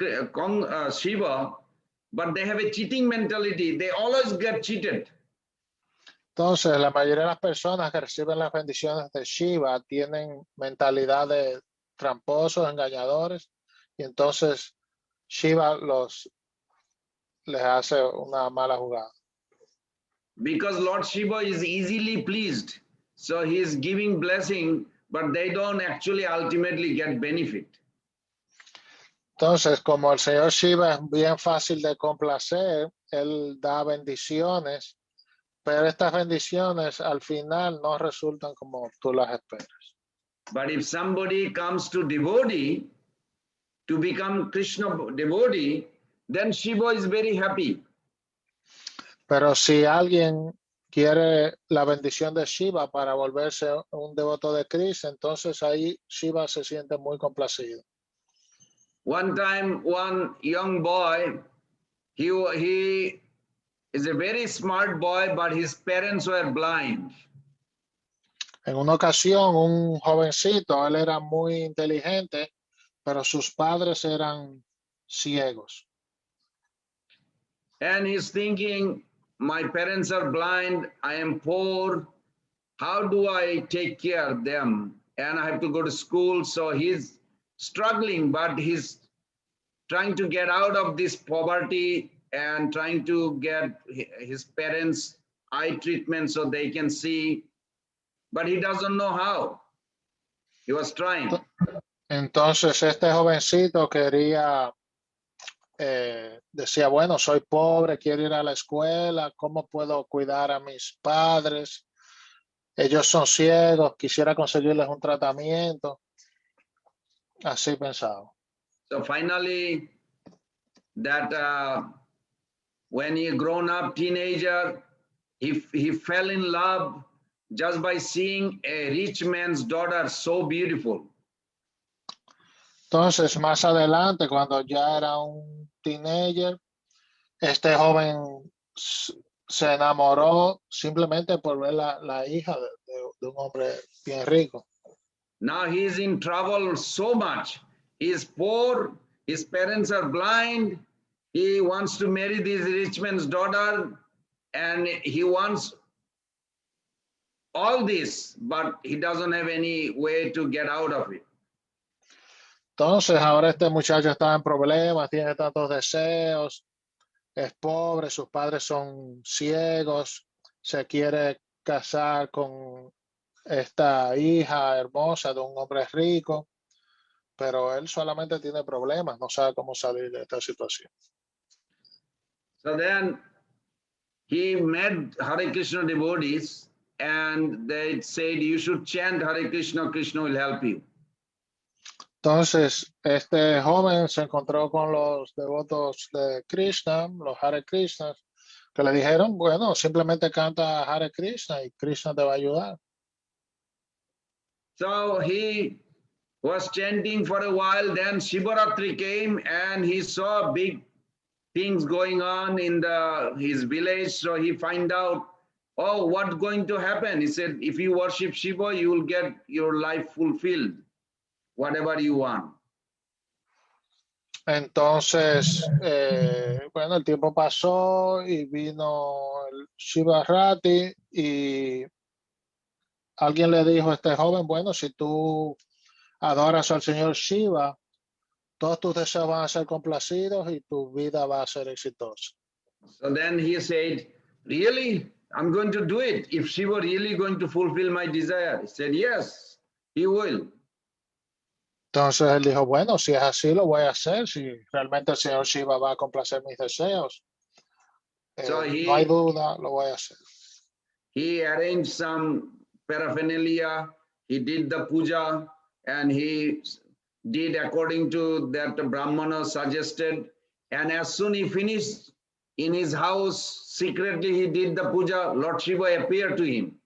Shiva, but they have a cheating mentality, they always get cheated. Entonces, la mayoría de las personas que reciben las bendiciones de Shiva tienen mentalidad de tramposos, engañadores, y entonces Shiva les hace una mala jugada. Because Lord Shiva is easily pleased. So he is giving blessing, but they don't actually ultimately get benefit. Entonces, como el señor Shiva es bien fácil de complacer, él da bendiciones, pero estas bendiciones al final no resultan como tú las esperas. But if somebody comes to devotee, to become Krishna devotee, then Shiva is very happy. Pero si alguien quiere la bendición de Shiva para volverse un devoto de Krishna, entonces ahí Shiva se siente muy complacido. One time, one young boy, he is a very smart boy, but his parents were blind. En una ocasión, un jovencito, él era muy inteligente, pero sus padres eran ciegos. And he's thinking, my parents are blind, I am poor, how do I take care of them? And I have to go to school. So he's struggling, but he's trying to get out of this poverty and trying to get his parents' eye treatment so they can see, but he doesn't know how. He was trying. Entonces este jovencito quería, decía, bueno, soy pobre, quiero ir a la escuela, ¿cómo puedo cuidar a mis padres? Ellos son ciegos, quisiera conseguirles un tratamiento. Así pensaba. So finally, that when he grown up teenager, he fell in love just by seeing a rich man's daughter so beautiful. Entonces, más adelante, cuando ya era un teenager, este joven se enamoró simplemente por ver la hija de un hombre bien rico. Now he is in trouble so much. He is poor, his parents are blind, he wants to marry this rich man's daughter, and he wants all this, but he doesn't have any way to get out of it. Entonces, ahora este muchacho está en problemas, tiene tantos deseos, es pobre, sus padres son ciegos, se quiere casar con esta hija hermosa de un hombre rico, pero él solamente tiene problemas, no sabe cómo salir de esta situación. So then he met Hare Krishna devotees and they said, you should chant Hare Krishna, Krishna will help you. Entonces, este joven se encontró con los devotos de Krishna, los Hare Krishnas, que le dijeron, bueno, simplemente canta Hare Krishna y Krishna te va a ayudar. So he was chanting for a while, then Shivaratri came and he saw big things going on in his village. So he find out, oh, what's going to happen? He said, if you worship Shiva, you will get your life fulfilled, whatever you want. Entonces, bueno, el tiempo pasó y vino el Shivarati y alguien le dijo a este joven, bueno, si tú adoras al Señor Shiva, todos tus deseos van a ser complacidos y tu vida va a ser exitosa. So then he said, really? I'm going to do it. If Shiva really going to fulfill my desire? He said, yes, he will. Entonces él dijo, bueno, si es así, lo voy a hacer. Si realmente el Señor Shiva va a complacer mis deseos, So no hay duda, lo voy a hacer. He arranged some paraphernalia, he did the puja, and he did according to that Brahmana suggested. And as soon he finished in his house, secretly he did the puja, Lord Shiva appeared to him.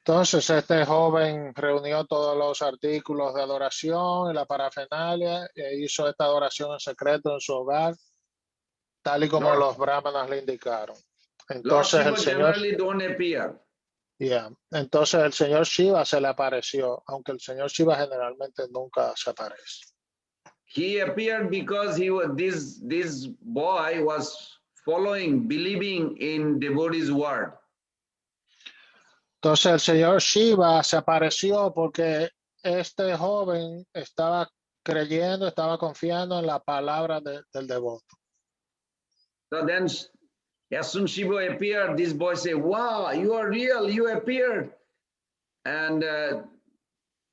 Entonces este joven reunió todos los artículos de adoración y la parafernalia e hizo esta adoración en secreto en su hogar, tal y como los brahmanas le indicaron. Entonces el Señor, entonces el Señor Shiva se le apareció, aunque el Señor Shiva generalmente nunca se aparece. He appeared because this boy was following, believing in devotees' word. Entonces el Señor Shiva se apareció porque este joven estaba creyendo, estaba confiando en la palabra del devoto. So then, as soon as Shiva appeared, this boy said, wow, you are real, you appeared. And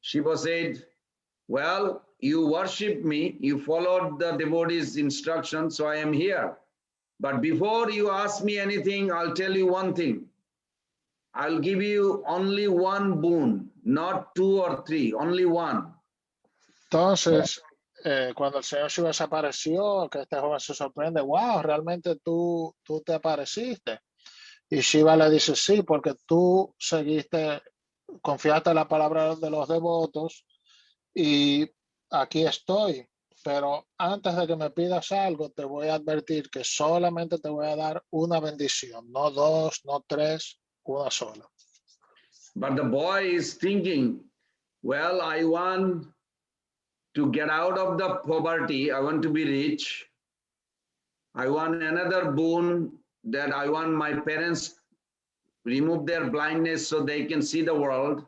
Shiva said, well, you worship me, you followed the devotee's instructions, so I am here. But before you ask me anything, I'll tell you one thing. I'll give you only one boon, not two or three, only one. Entonces, cuando el Señor Shiva se apareció, que este joven se sorprende, wow, realmente tú te apareciste. Y Shiva le dice, sí, porque tú confiaste en la palabra de los devotos y aquí estoy. Pero antes de que me pidas algo, te voy a advertir que solamente te voy a dar una bendición, no dos, no tres, una sola. But the boy is thinking, well, I want to get out of the poverty, I want to be rich. I want another boon, that I want my parents remove their blindness so they can see the world.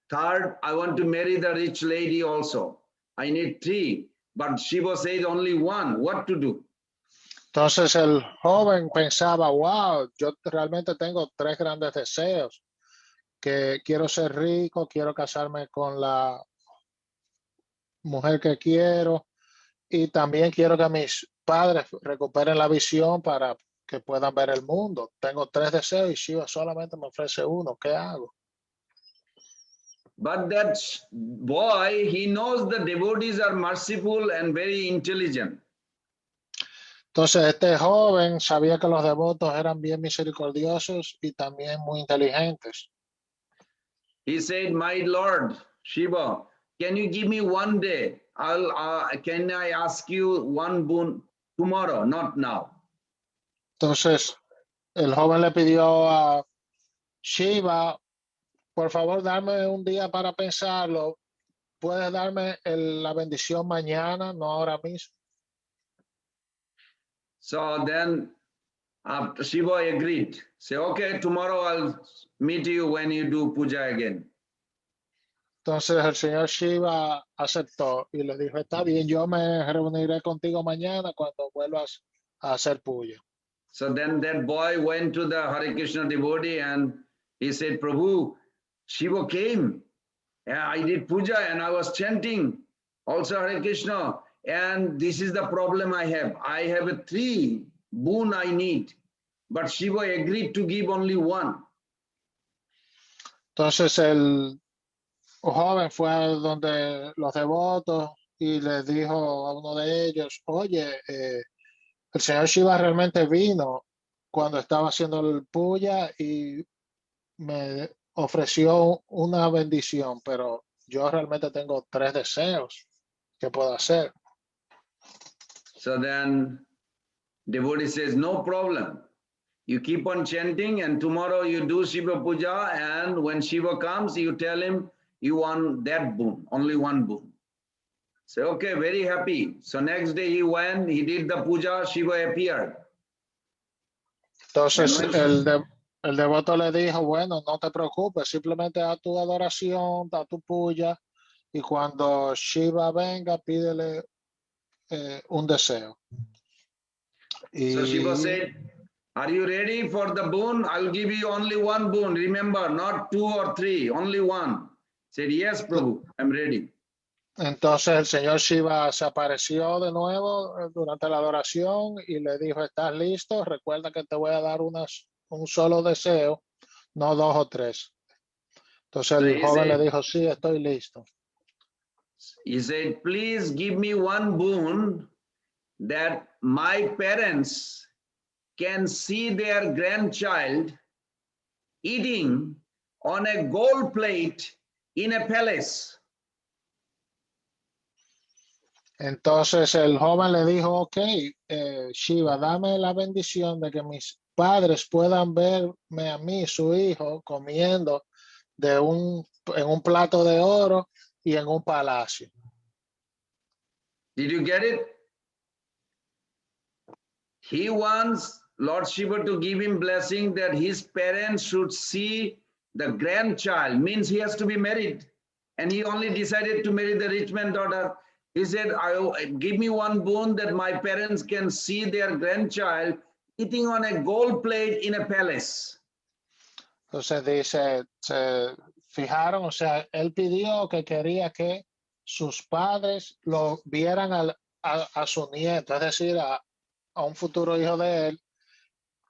Third, I want to marry the rich lady also. I need three, but Shiva said only one. What to do? Entonces el joven pensaba, wow, yo realmente tengo tres grandes deseos, que quiero ser rico, quiero casarme con la mujer que quiero y también quiero que mis padres recuperen la visión para que puedan ver el mundo. Tengo tres deseos y Shiva solamente me ofrece uno. ¿Qué hago? But that boy, he knows the devotees are merciful and very intelligent. Entonces este joven sabía que los devotos eran bien misericordiosos y también muy inteligentes. He said, my Lord Shiva, can you give me one day? Can I ask you one boon tomorrow, not now? Entonces el joven le pidió a Shiva, por favor, dame un día para pensarlo. ¿Puedes darme la bendición mañana, no ahora mismo? So then after Shiva agreed. Say, okay, tomorrow I'll meet you when you do puja again. Entonces el señor Shiva aceptó y le dijo, está bien, yo me reuniré contigo mañana cuando vuelvas a hacer puya. So then that boy went to the Hare Krishna devotee and he said, Prabhu, Shiva came. I did puja and I was chanting also Hare Krishna. And this is the problem I have. I have a three boon I need. But Shiva agreed to give only one. Entonces el joven fue a donde los devotos y le dijo a uno de ellos, oye, el señor Shiva realmente vino cuando estaba haciendo el puya y me ofreció una bendición, pero yo realmente tengo tres deseos que puedo hacer. So then devotee says, no problem. You keep on chanting and tomorrow you do Shiva puja, and when Shiva comes, you tell him you want that boon, only one boon. Say, okay, very happy. So next day he went, he did the puja, Shiva appeared. Entonces el devoto le dijo, bueno, no te preocupes, simplemente haz tu adoración, da tu puya y cuando Shiva venga, pídele un deseo. So Shiva said, are you ready for the boon? I'll give you only one boon. Remember, not two or three, only one. Said, yes, Prabhu, I'm ready. Entonces el señor Shiva se apareció de nuevo durante la adoración y le dijo, ¿estás listo? Recuerda que te voy a dar un solo deseo, no dos o tres. Entonces el joven le dijo, sí, estoy listo. He said, please give me one boon that my parents can see their grandchild eating on a gold plate in a palace. Entonces el joven le dijo, ok, Shiva, dame la bendición de que mis padres puedan verme a mí, su hijo, comiendo en un plato de oro y en un palacio. Did you get it? He wants Lord Shiva to give him blessing that his parents should see the grandchild, means he has to be married. And he only decided to marry the rich man's daughter. He said, give me one boon that my parents can see their grandchild eating on a gold plate in a palace. Entonces dice, se fijaron, o sea, él pidió que quería que sus padres lo vieran a su nieto, es decir, a un futuro hijo de él,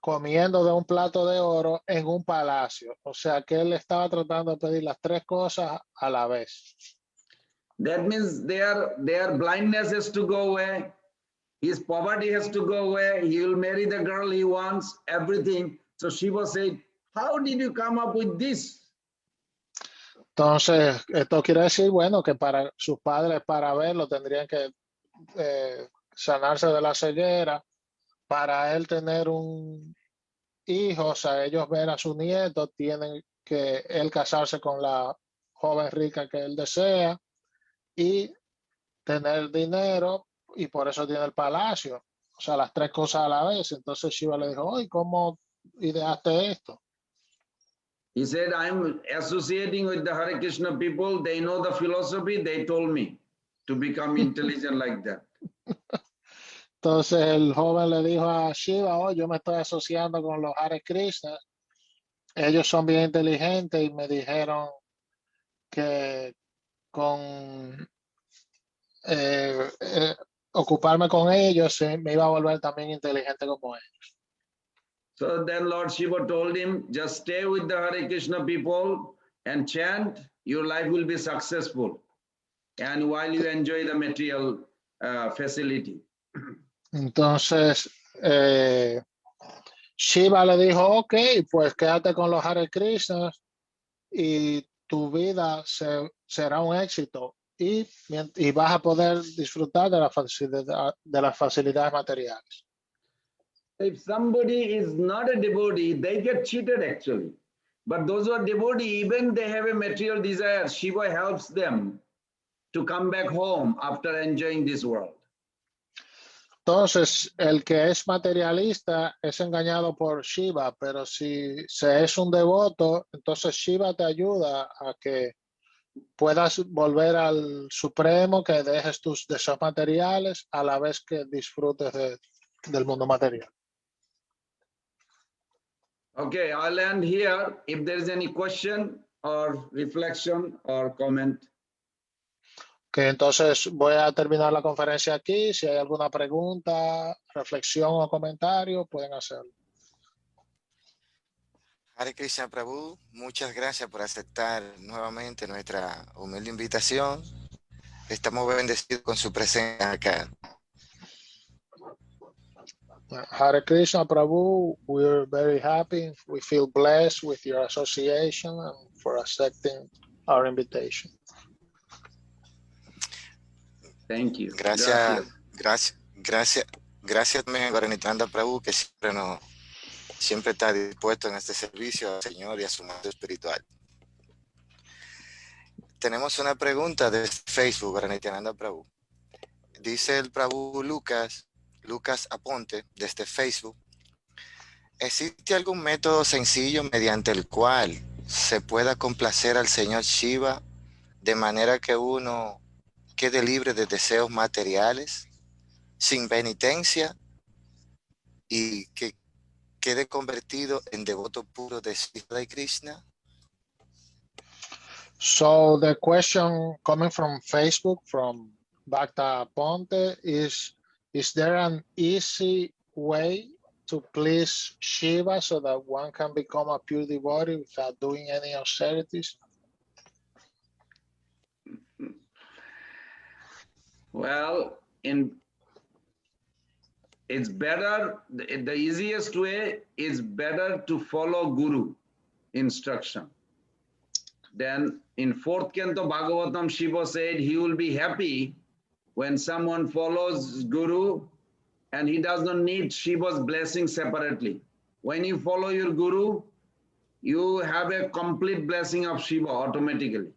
comiendo de un plato de oro en un palacio. O sea, que él estaba tratando de pedir las tres cosas a la vez. That means their blindness has to go away. His poverty has to go away. He will marry the girl he wants, everything. So Shiva said, how did you come up with this? Entonces, esto quiere decir, bueno, que para sus padres, para verlo, tendrían que sanarse de la ceguera. Para él tener un hijo, o sea, ellos ver a su nieto, tienen que él casarse con la joven rica que él desea y tener dinero, y por eso tiene el palacio. o sea, las tres cosas a la vez. Entonces Shiva le dijo, oye, ¿cómo ideaste esto? He said, I'm associating with the Hare Krishna people. They know the philosophy. They told me to become intelligent like that. Entonces el joven le dijo a Shiva, oh, yo me estoy asociando con los Hare Krishna. Ellos son bien inteligentes y me dijeron que con ocuparme con ellos me iba a volver también inteligente como ellos. So then Lord Shiva told him, just stay with the Hare Krishna people and chant, your life will be successful. And while you enjoy the material facility. Entonces, Shiva le dijo, ok, pues quédate con los Hare Krishna y tu vida será un éxito y vas a poder disfrutar de las facilidades materiales. If somebody is not a devotee, they get cheated actually. But those who are devotee, even they have a material desire, Shiva helps them to come back home after enjoying this world. Entonces, el que es materialista es engañado por Shiva, pero si se es un devoto, entonces Shiva te ayuda a que puedas volver al Supremo, que dejes tus deseos materiales a la vez que disfrutes del mundo material. Okay, I'll end here. If there is any question or reflection or comment. Que entonces voy a terminar la conferencia aquí. Si hay alguna pregunta, reflexión o comentario, pueden hacerlo. Hare Krishna Prabhu, muchas gracias por aceptar nuevamente nuestra humilde invitación. Estamos bendecidos con su presencia acá. Hare Krishna Prabhu, we're very happy. We feel blessed with your association and for accepting our invitation. Thank you. Gracias también a Govind Prabhu, que siempre está dispuesto en este servicio al Señor y a su mundo espiritual. Tenemos una pregunta de Facebook, Govind Prabhu. Dice el Prabhu Lucas Aponte, desde Facebook: ¿existe algún método sencillo mediante el cual se pueda complacer al Señor Shiva de manera que uno quede libre de deseos materiales, sin penitencia, y que quede convertido en devoto puro de Shiva y Krishna? So the question coming from Facebook, from Bhakta Ponte, is there an easy way to please Shiva so that one can become a pure devotee without doing any austerities? Well, it's better, the easiest way is better to follow Guru instruction. Then in 4th Canto Bhagavatam, Shiva said he will be happy when someone follows Guru and he does not need Shiva's blessing separately. When you follow your Guru, you have a complete blessing of Shiva automatically.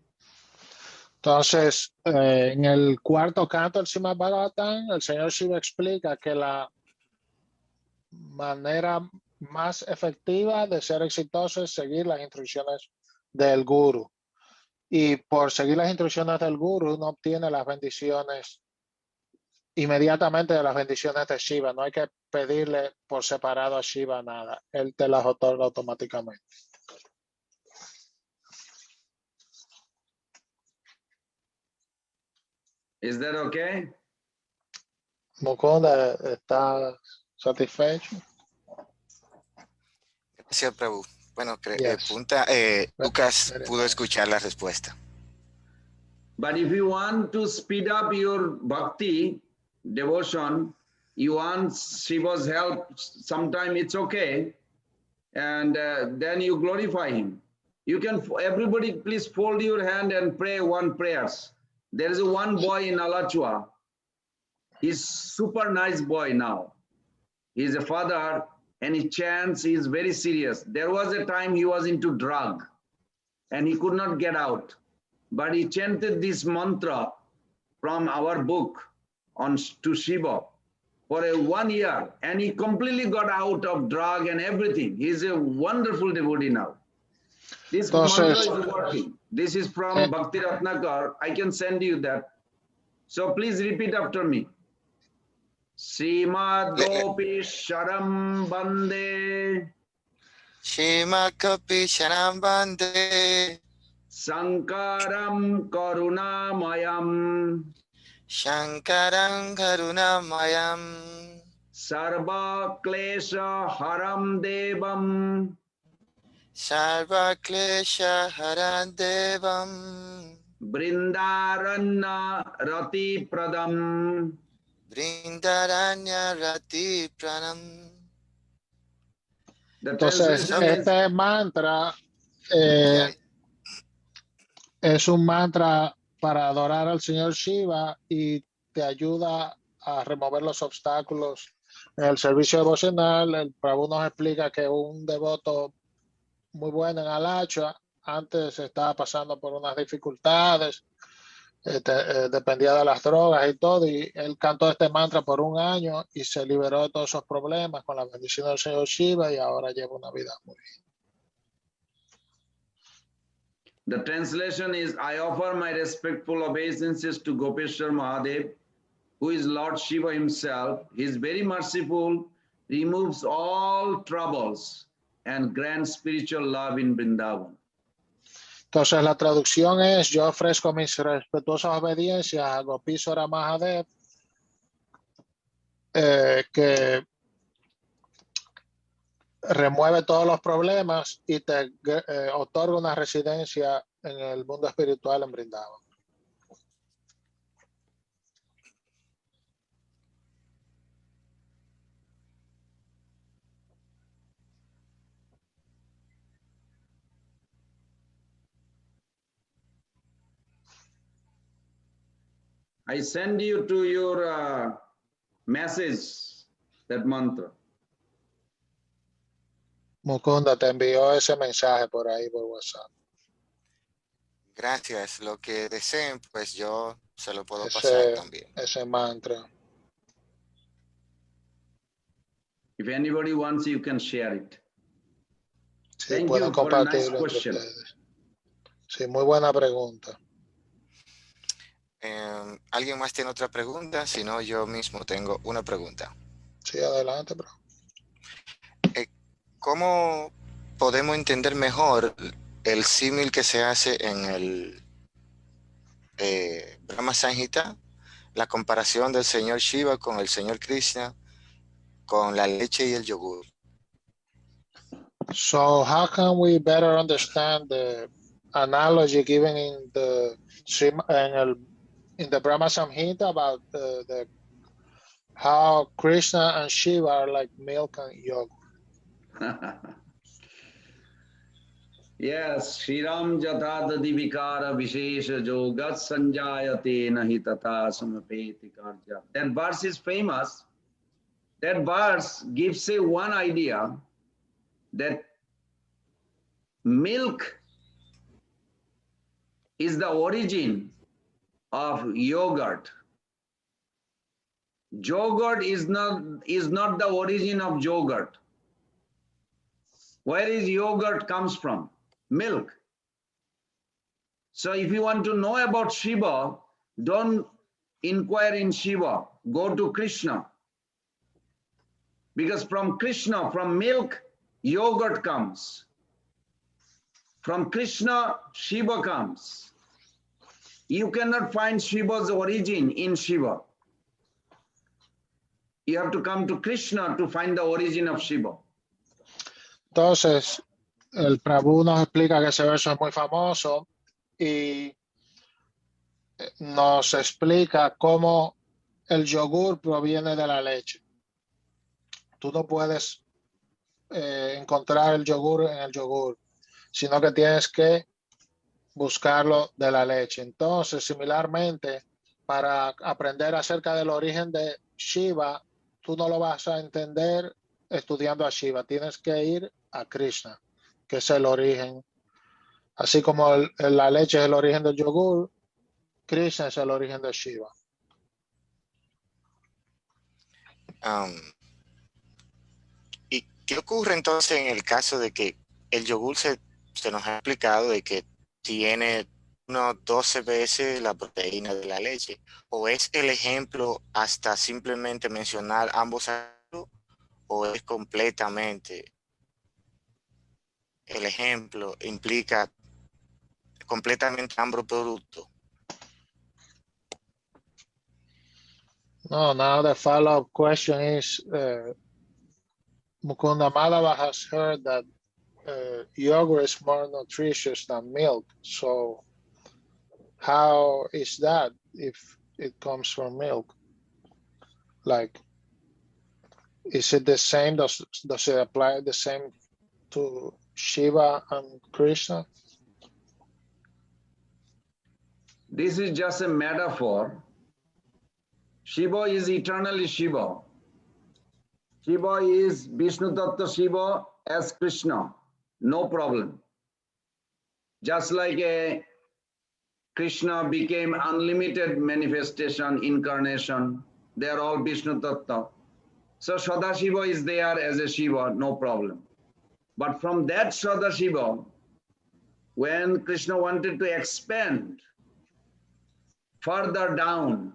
Entonces, en el 4º canto del Srimad Bhagavatam, el Señor Shiva explica que la manera más efectiva de ser exitoso es seguir las instrucciones del Guru. Y por seguir las instrucciones del Guru, uno obtiene las bendiciones inmediatamente de las bendiciones de Shiva. No hay que pedirle por separado a Shiva nada. Él te las otorga automáticamente. Is that okay? Mukunda, ¿está satisfecho? Gracias, Prabhu. Bueno, Yes. Lucas Very pudo nice. escuchar la respuesta. But if you want to speed up your bhakti, devotion, you want Shiva's help, sometime it's okay. And then you glorify him. You can, everybody please fold your hand and pray one prayers. There is one boy in Alachua. He's super nice boy now. He's a father and he chants, he's very serious. There was a time he was into drug and he could not get out. But he chanted this mantra from our book to Shiva. for 1 year, and he completely got out of drug and everything. He's a wonderful devotee now. This mantra Entonces, is working. This is from Bhakti Ratnakar. I can send you that. So please repeat after me. Srimad Gopi Sharam Bande Shimakapi Shanam Bande Sankaram Karunamayam Shankaram Karunamayam Sarva Klesha Haram Devam Sarva Klesha Haran Devam Brindaranya Rati Pradam. Brindaranya Rati Pranam. The entonces translation is, este mantra Yeah. es un mantra para adorar al Señor Shiva y te ayuda a remover los obstáculos en el servicio devocional. El Prabhu nos explica que un devoto muy bueno en Alacha antes estaba pasando por unas dificultades, dependía de las drogas y todo, y él cantó este mantra por 1 año y se liberó de todos esos problemas con la bendición del Señor Shiva y ahora lleva una vida muy bien. the translation is, I offer my respectful obeisances to Gopeshwar Mahadev, who is Lord Shiva himself. He is very merciful, removes all troubles, and grants spiritual love in Vrindavan. Entonces la traducción es: yo ofrezco mis respetuosas obediencias a Gopishwara Mahadev, que remueve todos los problemas y te otorga una residencia en el mundo espiritual en Vrindavan. I send you to your message that mantra. Mukunda te envió ese mensaje por ahí por WhatsApp. Gracias. Lo que deseen, pues yo se lo puedo pasar también. Ese mantra. If anybody wants, you can share it. Sí, Thank pueden you for a nice compartirlo entre question. ustedes. Sí, muy buena pregunta. ¿Alguien más tiene otra pregunta? Si no, yo mismo tengo una pregunta. Sí, adelante, bro. ¿Cómo podemos entender mejor el símil que se hace en el Brahma Samhita, la comparación del señor Shiva con el señor Krishna, con la leche y el yogur? So how can we better understand the analogy given in the Brahma Samhita about how Krishna and Shiva are like milk and yogurt? Yes, Shriram Jatadadi Vikara Vishesha Jogat Sanjayate Nahi Tata Samapeti Karja. That verse is famous. That verse gives a one idea that milk is the origin of yogurt. Yogurt is not the origin of yogurt. Where is yogurt comes from? Milk. So if you want to know about Shiva, don't inquire in Shiva. Go to Krishna. Because from Krishna, from milk, yogurt comes. From Krishna, Shiva comes. You cannot find Shiva's origin in Shiva. You have to come to Krishna to find the origin of Shiva. Entonces, el Prabhu nos explica que ese verso es muy famoso y nos explica cómo el yogur proviene de la leche. Tú no puedes encontrar el yogur en el yogur, sino que tienes que buscarlo de la leche. Entonces, similarmente, para aprender acerca del origen de Shiva, tú no lo vas a entender estudiando a Shiva. Tienes que ir a Krishna, que es el origen. Así como la leche es el origen del yogur, Krishna es el origen de Shiva. ¿Y qué ocurre entonces en el caso de que el yogur se nos ha explicado de que tiene unos 12 veces la proteína de la leche? ¿O es el ejemplo hasta simplemente mencionar ambos o es completamente el ejemplo implica completamente ambos productos? No, now the follow-up question is, Mukunda Madhava has heard that yogurt is more nutritious than milk. So how is that if it comes from milk? Like, is it the same? Does it apply the same to Shiva and Krishna? This is just a metaphor. Shiva is eternally Shiva. Shiva is Vishnu Tattva Shiva as Krishna. No problem. Just like a Krishna became unlimited manifestation, incarnation. They are all Vishnu Tattva. So Sadashiva is there as a Shiva, no problem. But from that Sadashiva, when Krishna wanted to expand further down,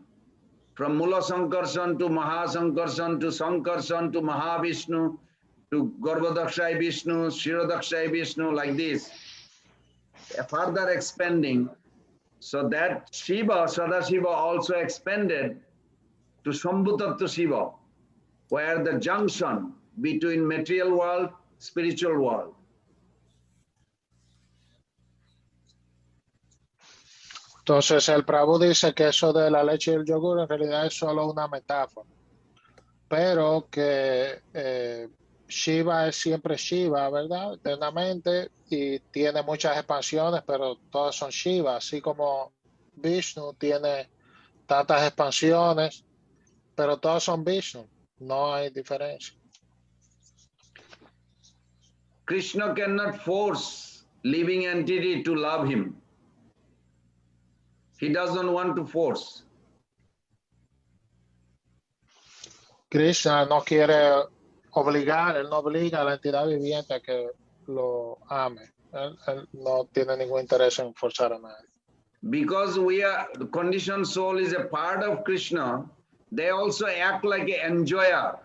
from Mula Sankarshan to Mahasankarshan to Sankarshan to Mahavishnu to Garbhodakshai Vishnu, Shirodakshai Vishnu, like this, further expanding. So that Shiva, Sadashiva also expanded to Shambhutattva Shiva, where the junction between material world, spiritual world. Entonces el Prabhu dice que eso de la leche y el yogur en realidad es solo una metáfora, pero que Shiva es siempre Shiva, ¿verdad? Eternamente, y tiene muchas expansiones, pero todas son Shiva, así como Vishnu tiene tantas expansiones, pero todas son Vishnu, no hay diferencia. Krishna cannot force living entity to love him. He doesn't want to force. Krishna no quiere obligar, él no obliga a la entidad viviente a que lo ame. Él no tiene ningún interés en forzar a nadie. Because the conditioned soul is a part of Krishna, they also act like an enjoyer.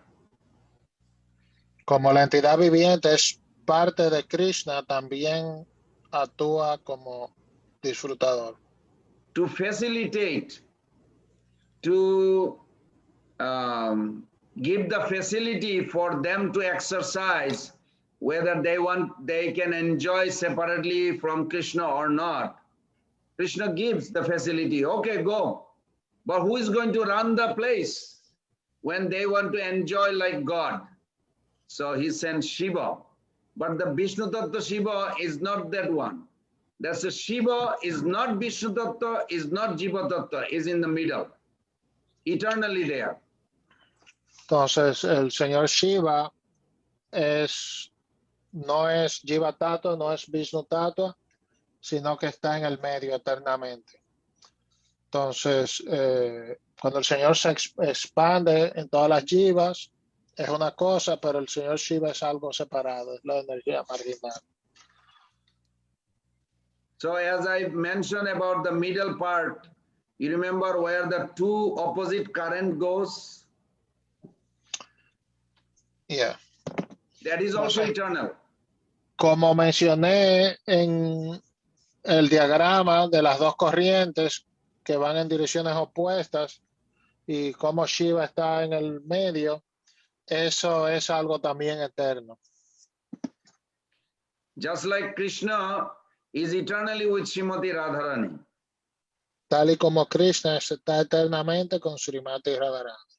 Como la entidad viviente es parte de Krishna, también actúa como disfrutador. To facilitate, to give the facility for them to exercise, whether they can enjoy separately from Krishna or not. Krishna gives the facility, okay, go. But who is going to run the place when they want to enjoy like God? So he sent Shiva. But the Vishnu Tattva Shiva is not that one. That's a Shiva is not Vishnu Tattva, is not Jiva Tattva, is in the middle, eternally there. Entonces, el señor Shiva no es Jiva Tattva, no es Vishnu Tattva, sino que está en el medio eternamente. Entonces, cuando el Señor se expande en todas las jivas, es una cosa, pero el Señor Shiva es algo separado, es la energía marginal. So as I mentioned about the middle part, you remember where the two opposite current goes? Yeah. That is also eternal. Como mencioné en el diagrama de las dos corrientes que van en direcciones opuestas y como Shiva está en el medio, eso es algo también eterno. Just like Krishna is eternally with Srimati Radharani. Tal y como Krishna está eternamente con Srimati Radharani.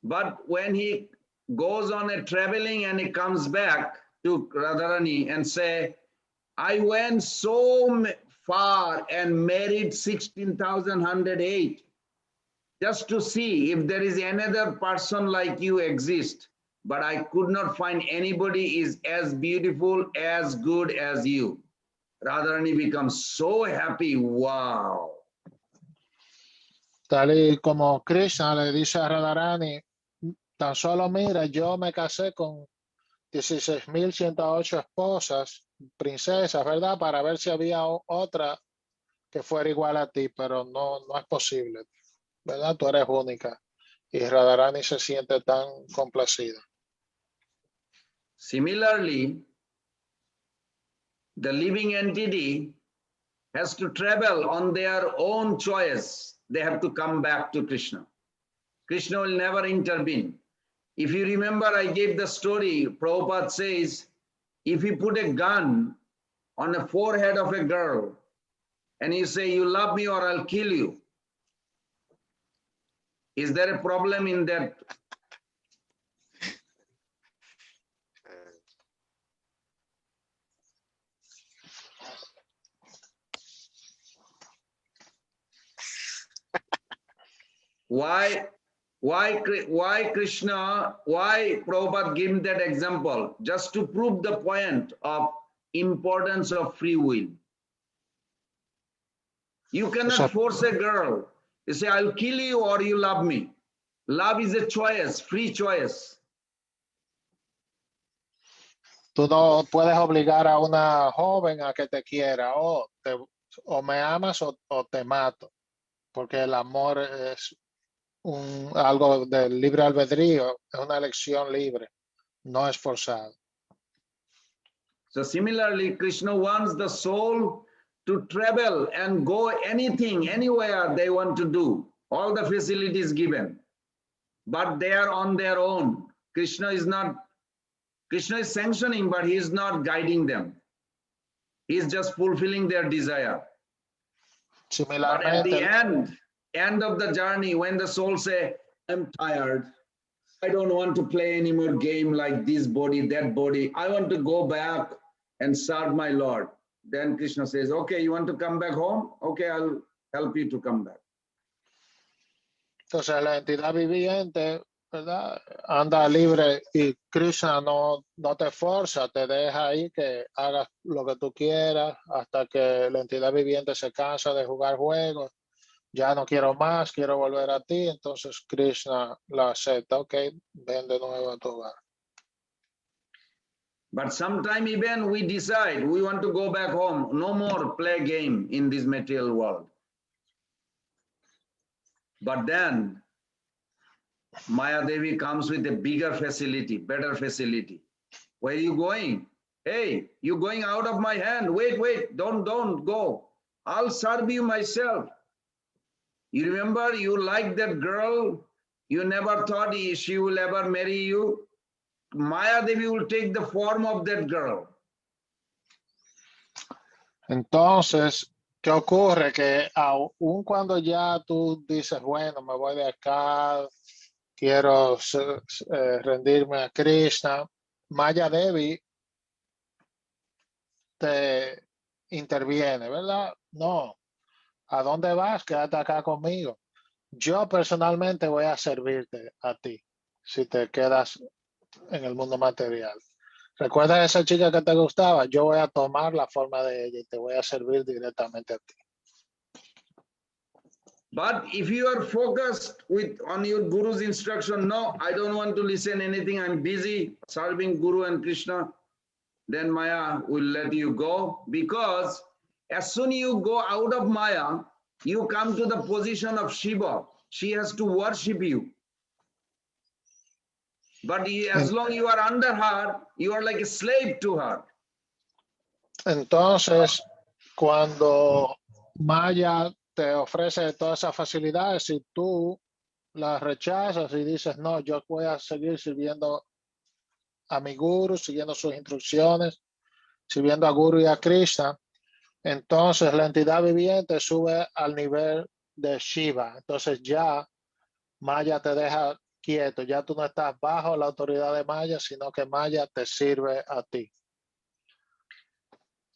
But when he goes on a traveling and he comes back to Radharani and say, I went so far and married 16,108 just to see if there is another person like you exist. But I could not find anybody is as beautiful, as good as you. Radharani becomes so happy. Wow. Tal y como Krishna le dice a Radharani, Tan solo mira, yo me casé con 16,108 esposas, princesas, ¿verdad? Para ver si había otra que fuera igual a ti, pero no es posible, ¿verdad? Tú eres única. Y Radharani se siente tan complacida. Similarly, the living entity has to travel on their own choice. They have to come back to Krishna. Krishna will never intervene. If you remember, I gave the story. Prabhupada says, if you put a gun on the forehead of a girl and you say, you love me or I'll kill you, is there a problem in that? Why Krishna, why Prabhupada gave that example? Just to prove the point of importance of free will. You cannot force a girl. You say, I'll kill you or you love me. Love is a choice, free choice. Tú no puedes obligar a una joven a que te quiera, o me amas o te mato, porque el amor es algo del libre albedrío, es una elección libre, no es forzado. So similarly, Krishna wants the soul to travel and go anything, anywhere they want to do. All the facilities given, but they are on their own. Krishna is sanctioning, but he is not guiding them. He is just fulfilling their desire. But at the end of the journey, when the soul say, I'm tired, I don't want to play any more game like this body, that body. I want to go back and serve my Lord. Then Krishna says, okay, you want to come back home? Okay, I'll help you to come back. Entonces la entidad viviente, ¿verdad? Anda libre y Krishna no te forza, te deja ahí que hagas lo que tú quieras hasta que la entidad viviente se cansa de jugar juegos. Ya no quiero más, quiero volver a ti. Entonces Krishna la acepta, ok, ven de nuevo a tu hogar. But sometime even we decide we want to go back home. No more play game in this material world. But then Maya Devi comes with a bigger facility, better facility. Where are you going? Hey, you're going out of my hand. Wait, don't go. I'll serve you myself. You remember you liked that girl. You never thought she will ever marry you. Maya Devi will take the form of that girl. Entonces, ¿qué ocurre? Que aun cuando ya tú dices, bueno, me voy de acá, quiero rendirme a Krishna, Maya Devi te interviene, ¿verdad? No, ¿a dónde vas? Quédate acá conmigo. Yo personalmente voy a servirte a ti, si te quedas en el mundo material. ¿Recuerdas a esa chica que te gustaba? Yo voy a tomar la forma de ella y te voy a servir directamente a ti. But if you are focused on your Guru's instruction, no, I don't want to listen anything, I'm busy serving Guru and Krishna, then Maya will let you go, because as soon as you go out of Maya, you come to the position of Shiva. She has to worship you. But as long as you are under her, you are like a slave to her. Entonces, cuando Maya te ofrece todas esas facilidades, si tú las rechazas y dices, no, yo voy a seguir sirviendo a mi Guru, siguiendo sus instrucciones, sirviendo a Guru y a Krishna, entonces la entidad viviente sube al nivel de Shiva. Entonces ya Maya te deja quieto, ya tú no estás bajo la autoridad de Maya, sino que Maya te sirve a ti.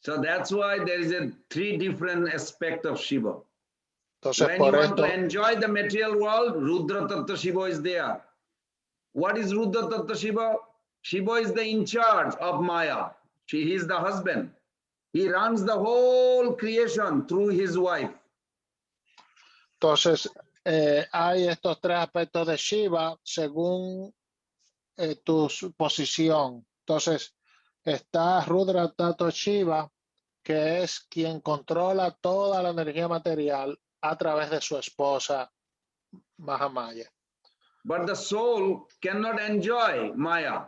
So that's why there is three different aspects of Shiva. Entonces, when you want to enjoy the material world, Rudra Tattva Shiva is there. What is Rudra Tattva Shiva? Shiva is the in charge of Maya. He is the husband. He runs the whole creation through his wife. Entonces, hay estos tres aspectos de Shiva según tu posición. Entonces, está Rudra Tato Shiva, que es quien controla toda la energía material a través de su esposa Mahamaya. But the soul cannot enjoy Maya.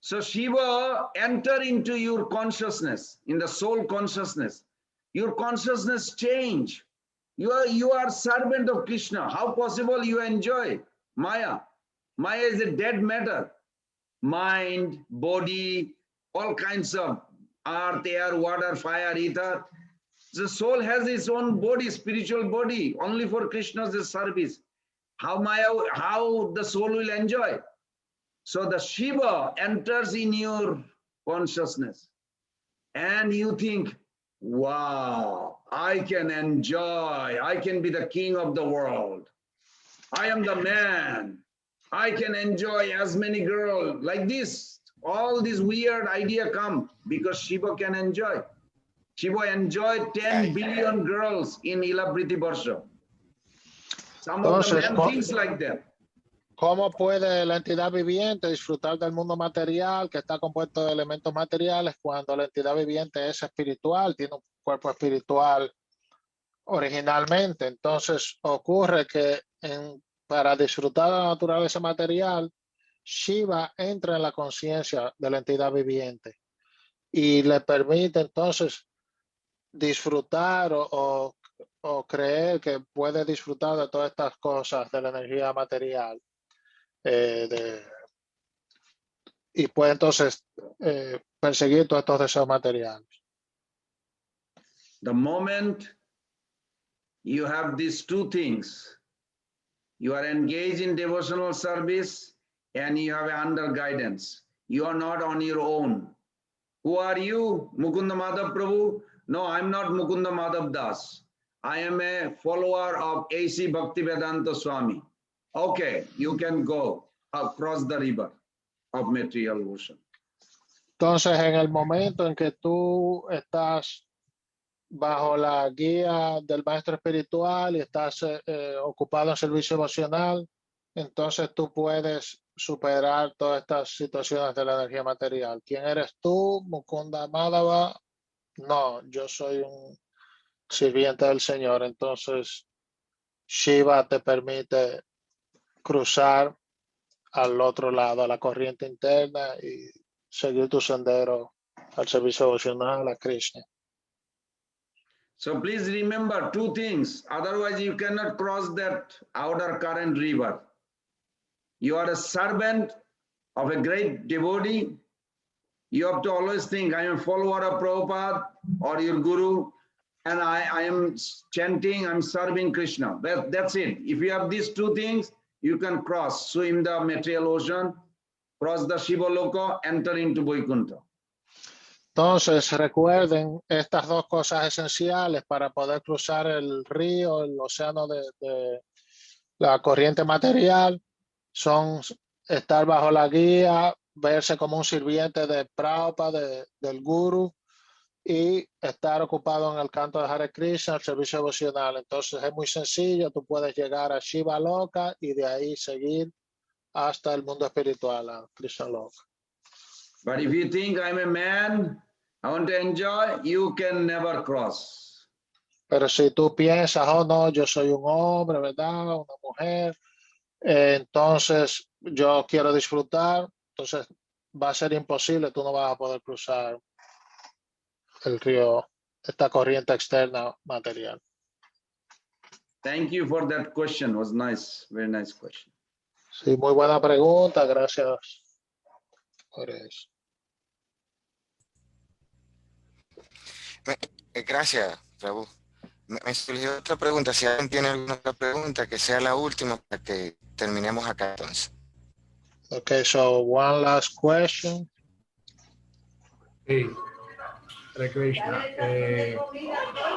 So Shiva enter into your consciousness, in the soul consciousness. Your consciousness change. You are servant of Krishna. How possible you enjoy Maya? Maya is a dead matter. Mind, body, all kinds of earth, air, water, fire, ether. The soul has its own body, spiritual body, only for Krishna's service. How the soul will enjoy? So the Shiva enters in your consciousness and you think, wow, I can enjoy, I can be the king of the world. I am the man. I can enjoy as many girls like this. All these weird idea come because Shiva can enjoy. Shiva enjoyed 10 billion girls in Ilabriti Barsha. Some of the men thinks like that. ¿Cómo puede la entidad viviente disfrutar del mundo material que está compuesto de elementos materiales cuando la entidad viviente es espiritual, tiene un cuerpo espiritual originalmente? Entonces ocurre que para disfrutar de la naturaleza material, Shiva entra en la conciencia de la entidad viviente y le permite entonces disfrutar o creer que puede disfrutar de todas estas cosas de la energía material. Y puede entonces perseguir todos estos deseos materiales. The moment you have these two things, you are engaged in devotional service and you have under guidance. You are not on your own. Who are you? Mukunda Madhav Prabhu? No, I'm not Mukunda Madhav Das. I am a follower of A.C. Bhaktivedanta Swami. Okay, you can go across the river of material ocean. Entonces, en el momento en que tú estás bajo la guía del maestro espiritual y estás ocupado en servicio emocional, entonces tú puedes superar todas estas situaciones de la energía material. ¿Quién eres tú, Mukunda Madhava? No, yo soy un sirviente del Señor. Entonces, Shiva te permite cruzar al otro lado, a la corriente interna y seguir tu sendero al servicio devocional a Krishna. So please remember two things. Otherwise, you cannot cross that outer current river. You are a servant of a great devotee. You have to always think, I am a follower of Prabhupada or your guru, and I am chanting, I'm serving Krishna. That's it. If you have these two things, you can cross, swim the material ocean, cross the Shiva Loka, enter into Vaikuntha. Entonces, recuerden estas dos cosas esenciales para poder cruzar el río, el océano de la corriente material, son estar bajo la guía, verse como un sirviente de Prabhupada, del Guru, y estar ocupado en el canto de Hare Krishna, el servicio devocional. Entonces es muy sencillo, tú puedes llegar a Shiva Loka y de ahí seguir hasta el mundo espiritual, a Krishna Loka. But if you think I'm a man, I want to enjoy, you can never cross. Pero si tú piensas, oh no, yo soy un hombre, ¿verdad? Una mujer, entonces yo quiero disfrutar, entonces va a ser imposible, tú no vas a poder cruzar el río, esta corriente externa material. Thank you for that question. It was nice, very nice question. Sí, muy buena pregunta, gracias por eso. Gracias, Prabhu. Me surgió otra pregunta. Si alguien tiene alguna otra pregunta, que sea la última para que terminemos acá entonces. Okay, so one last question. Sí, Hare Krishna.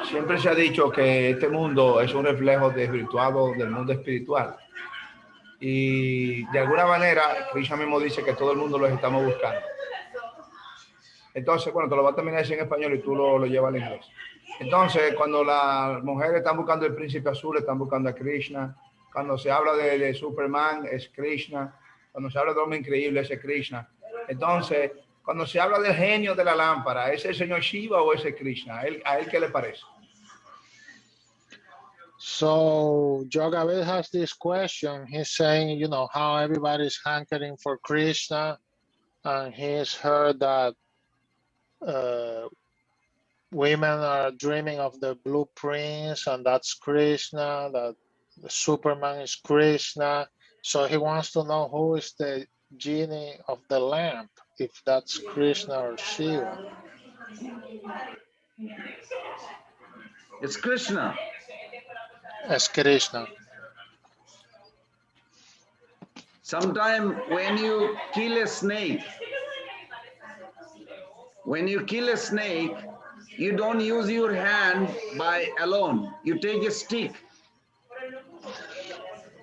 Siempre se ha dicho que este mundo es un reflejo desvirtuado del mundo espiritual. Y de alguna manera, Krishna mismo dice que todo el mundo los estamos buscando. Entonces, bueno, te lo va a terminar en español y tú lo llevas al inglés. Entonces, cuando las mujeres están buscando el príncipe azul, están buscando a Krishna. Cuando se habla de Superman, es Krishna. Cuando se habla de hombre increíble, ese es Krishna. Entonces, cuando se habla del genio de la lámpara, ¿es el señor Shiva o ese Krishna? ¿A él qué le parece? So Govind has this question. He's saying, you know, how everybody's hankering for Krishna, and he's heard that women are dreaming of the blue prince, and that's Krishna, that the Superman is Krishna. So he wants to know who is the genie of the lamp, if that's Krishna or Shiva. It's Krishna. It's Krishna. Sometimes when you kill a snake, you don't use your hand by alone. You take a stick.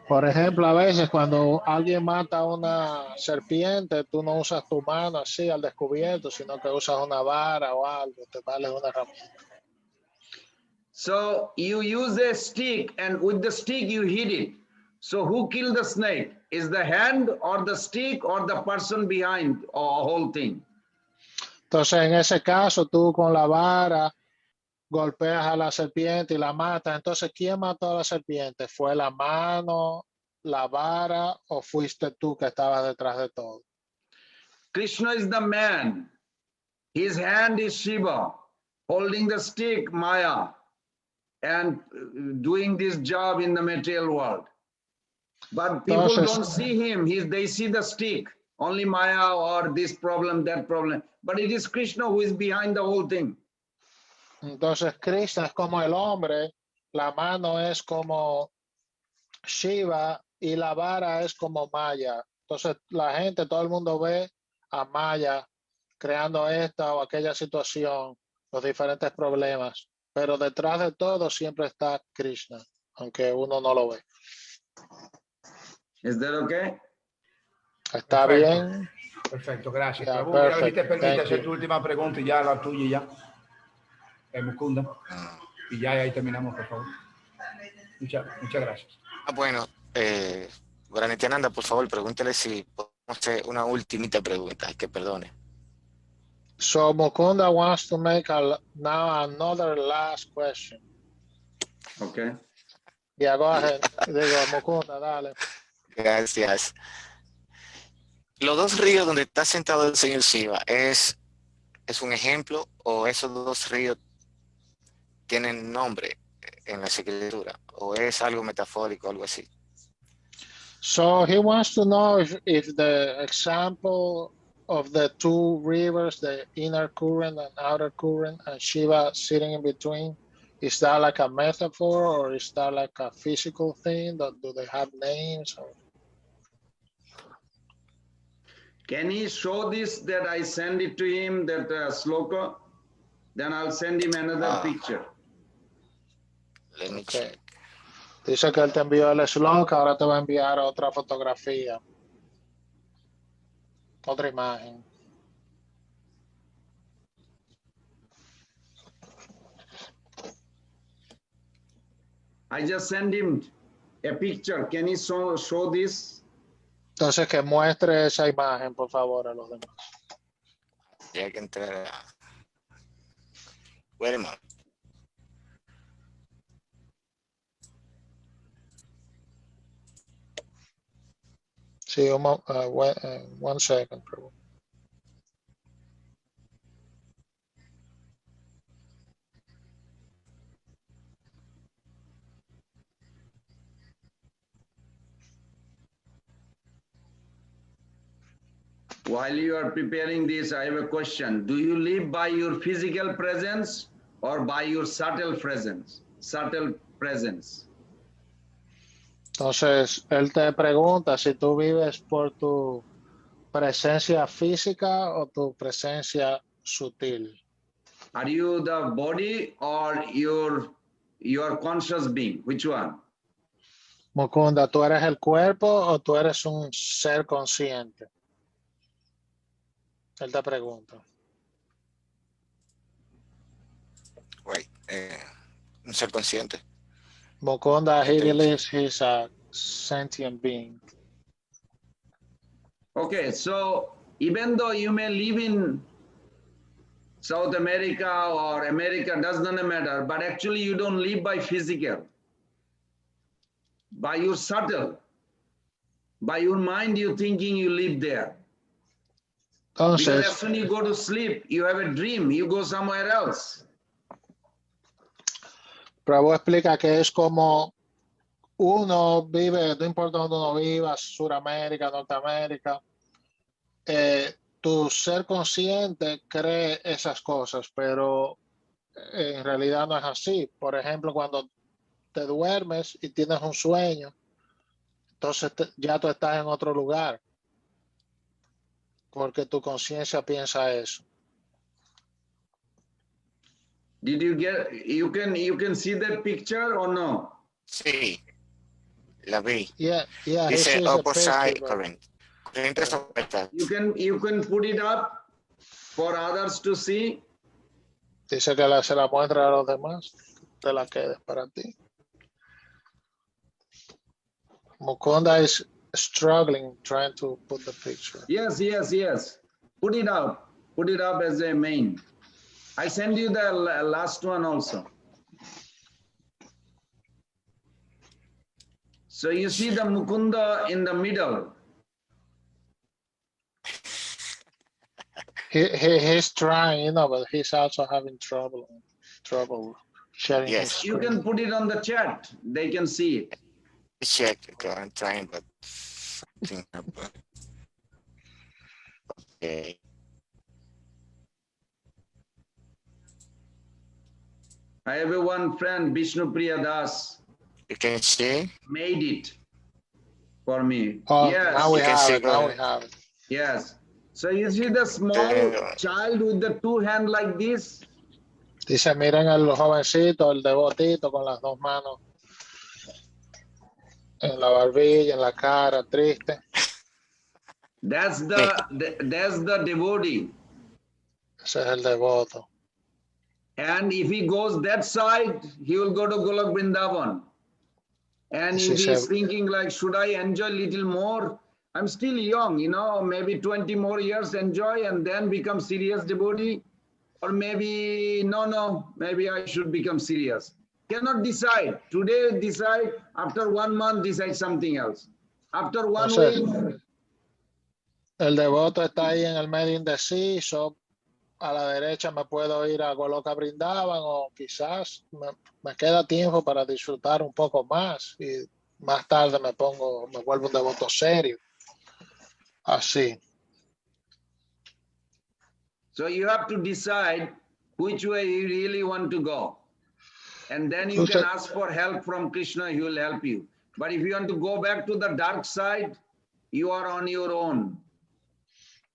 Por ejemplo, a veces cuando alguien mata a una serpiente, tú no usas tu mano así al descubierto, sino que usas una vara o algo, te vales una herramienta. So you use a stick, and with the stick you hit it. So who killed the snake? Is the hand or the stick or the person behind a whole thing? Entonces, en ese caso, tú con la vara golpeas a la serpiente y la matas. Entonces, ¿quién mató a la serpiente? ¿Fue la mano, la vara o fuiste tú que estabas detrás de todo? Krishna is the man. His hand is Shiva, holding the stick, Maya, and doing this job in the material world. But people don't see him. They see the stick, only Maya or this problem, that problem. But it is Krishna who is behind the whole thing. Entonces, Krishna es como el hombre, la mano es como Shiva y la vara es como Maya. Entonces, la gente, todo el mundo ve a Maya creando esta o aquella situación, los diferentes problemas. Pero detrás de todo siempre está Krishna, aunque uno no lo ve. Is that okay? ¿Está Perfecto. bien? Perfecto, gracias. Yeah, Prabhu, mira, a ver si te perfect. permite Thank hacer you. tu última pregunta y ya la tuya y ya. Mukunda. Y ya ahí terminamos, por favor. Muchas gracias. Bueno, Nityananda, por favor, pregúntele si podemos hacer una ultimita pregunta, que perdone. So Mukunda wants to make now another last question. Okay. Yeah, go ahead. Digo, Mukunda, dale. Gracias. Los dos ríos donde está sentado el señor Shiva, ¿es un ejemplo o esos dos ríos tienen nombre en la escritura o es algo metafórico, algo así? So he wants to know if the example of the two rivers, the inner current and outer current, and Shiva sitting in between, is that like a metaphor or is that like a physical thing? Do they have names? Or? Can he show this that I send it to him, that sloka? Then I'll send him another picture. Let me Okay. check. Dice que él te envió el sloka, ahora te va a enviar otra fotografía, otra imagen. I just send him a picture. Can he show this? Entonces que muestre esa imagen, por favor, a los demás. Y hay que entrar a... Wait a minute. Sí, one second, Prabhu. While you are preparing this, I have a question. Do you live by your physical presence or by your subtle presence? Subtle presence. Entonces, él te pregunta si tú vives por tu presencia física o tu presencia sutil. Are you the body or your conscious being? Which one? Mukunda, ¿tú eres el cuerpo o tú eres un ser consciente? Él te pregunta. Wait, un ser consciente. Mukunda, he believes he's a sentient being. Okay, so even though you may live in South America or America, does not matter, but actually you don't live by physical, by your subtle, by your mind, you thinking you live there. Because as Entonces, soon as you go to sleep, you have a dream, you go somewhere else. Prabhu explica que es como uno vive, no importa donde uno viva, Suramérica, Norteamérica, tu ser consciente cree esas cosas, pero en realidad no es así. Por ejemplo, cuando te duermes y tienes un sueño, entonces ya tú estás en otro lugar, porque tu conciencia piensa eso. Did you get, you can see that picture or no? Sí, la vi. Yeah, he Dice sees a opposite picture, but current. Corrientes opuestas. You can put it up for others to see. dice que se la muestra a los demás, te la quedes para ti. Mukunda is struggling trying to put the picture. Yes, yes, yes. Put it up. Put it up as a main. I send you the last one also. So you see the Mukunda in the middle. He's trying, but he's also having trouble sharing Yes. his You screen. can put it on the chat. They can see it. Check. Okay, I'm trying, but something happened. Okay. I have one friend, Vishnu Priya Das, You can see? made it for me. Oh, Yes, now we You can have see it. Now the- we have it. yes. So you see the small child with the two hands like this? Dice, miren el jovencito, el devotito con las dos manos en la barbilla, en la cara, triste. That's the devotee. Ese es el devoto. And if he goes that side, he will go to Golok Vrindavan. And Sí, if he sí. is thinking like, should I enjoy little more? I'm still young, maybe 20 more years enjoy and then become serious devotee. Or maybe, no, maybe I should become serious. Cannot decide. Today decide, after 1 month decide something else. After 1 Entonces, week, el devoto está ahí en el medio indeciso. A la derecha me puedo ir a Goloka Brindavan o quizás me queda tiempo para disfrutar un poco más y más tarde me vuelvo un devoto serio. Así. so you have to decide which way you really want to go. And then you can ask for help from Krishna, he will help you. But if you want to go back to the dark side, you are on your own.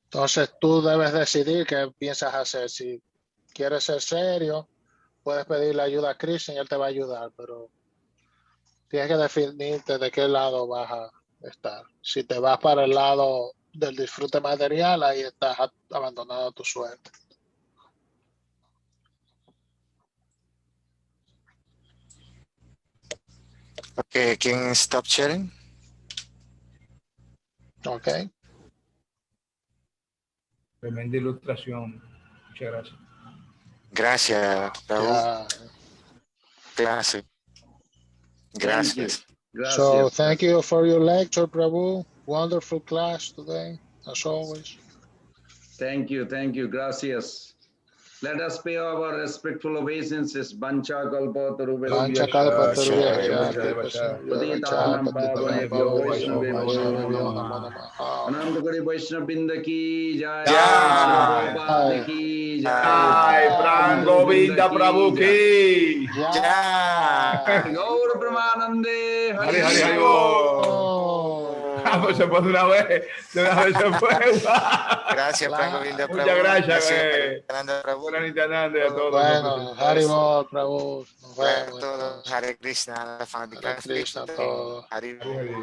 Entonces tú debes decidir qué piensas hacer. Si quieres ser serio, puedes pedirle ayuda a Krishna y él te va a ayudar, pero tienes que definirte de qué lado vas a estar. Si te vas para el lado del disfrute material, ahí estás abandonado a tu suerte. Okay, can you stop sharing? Ok. Tremenda ilustración. Muchas gracias. Gracias, Prabhu. Ya. Clase. Gracias. Gracias. So thank you for your lecture, Prabhu. Wonderful class today, as always. Thank you, gracias. Let us pay our respectful obeisances. Bancha kalpa tarubhya. Pancha kalpa tarubhya Patitanam pavanebhyo Vaishnavebhyo namo. Anandakari Vaishnav Binda ki jai. Jai. Prabhupada ki jai. Ay, Pran, Govinda, Prabhu ki. Ya. Gaur Brahmanande. Hari, Hari, Hari, Bol. Pues se fue de una vez se fue. Gracias, Pran Govinda, Prabhu. Muchas gracias, Ananda, Prabhu. Buenas Nityananda y a todos. Bueno, Haribol, Prabhu. Nos Para vemos. todos, Hare Krishna, la Hare fanática. Krishna, todo. Hare Hari, Hari.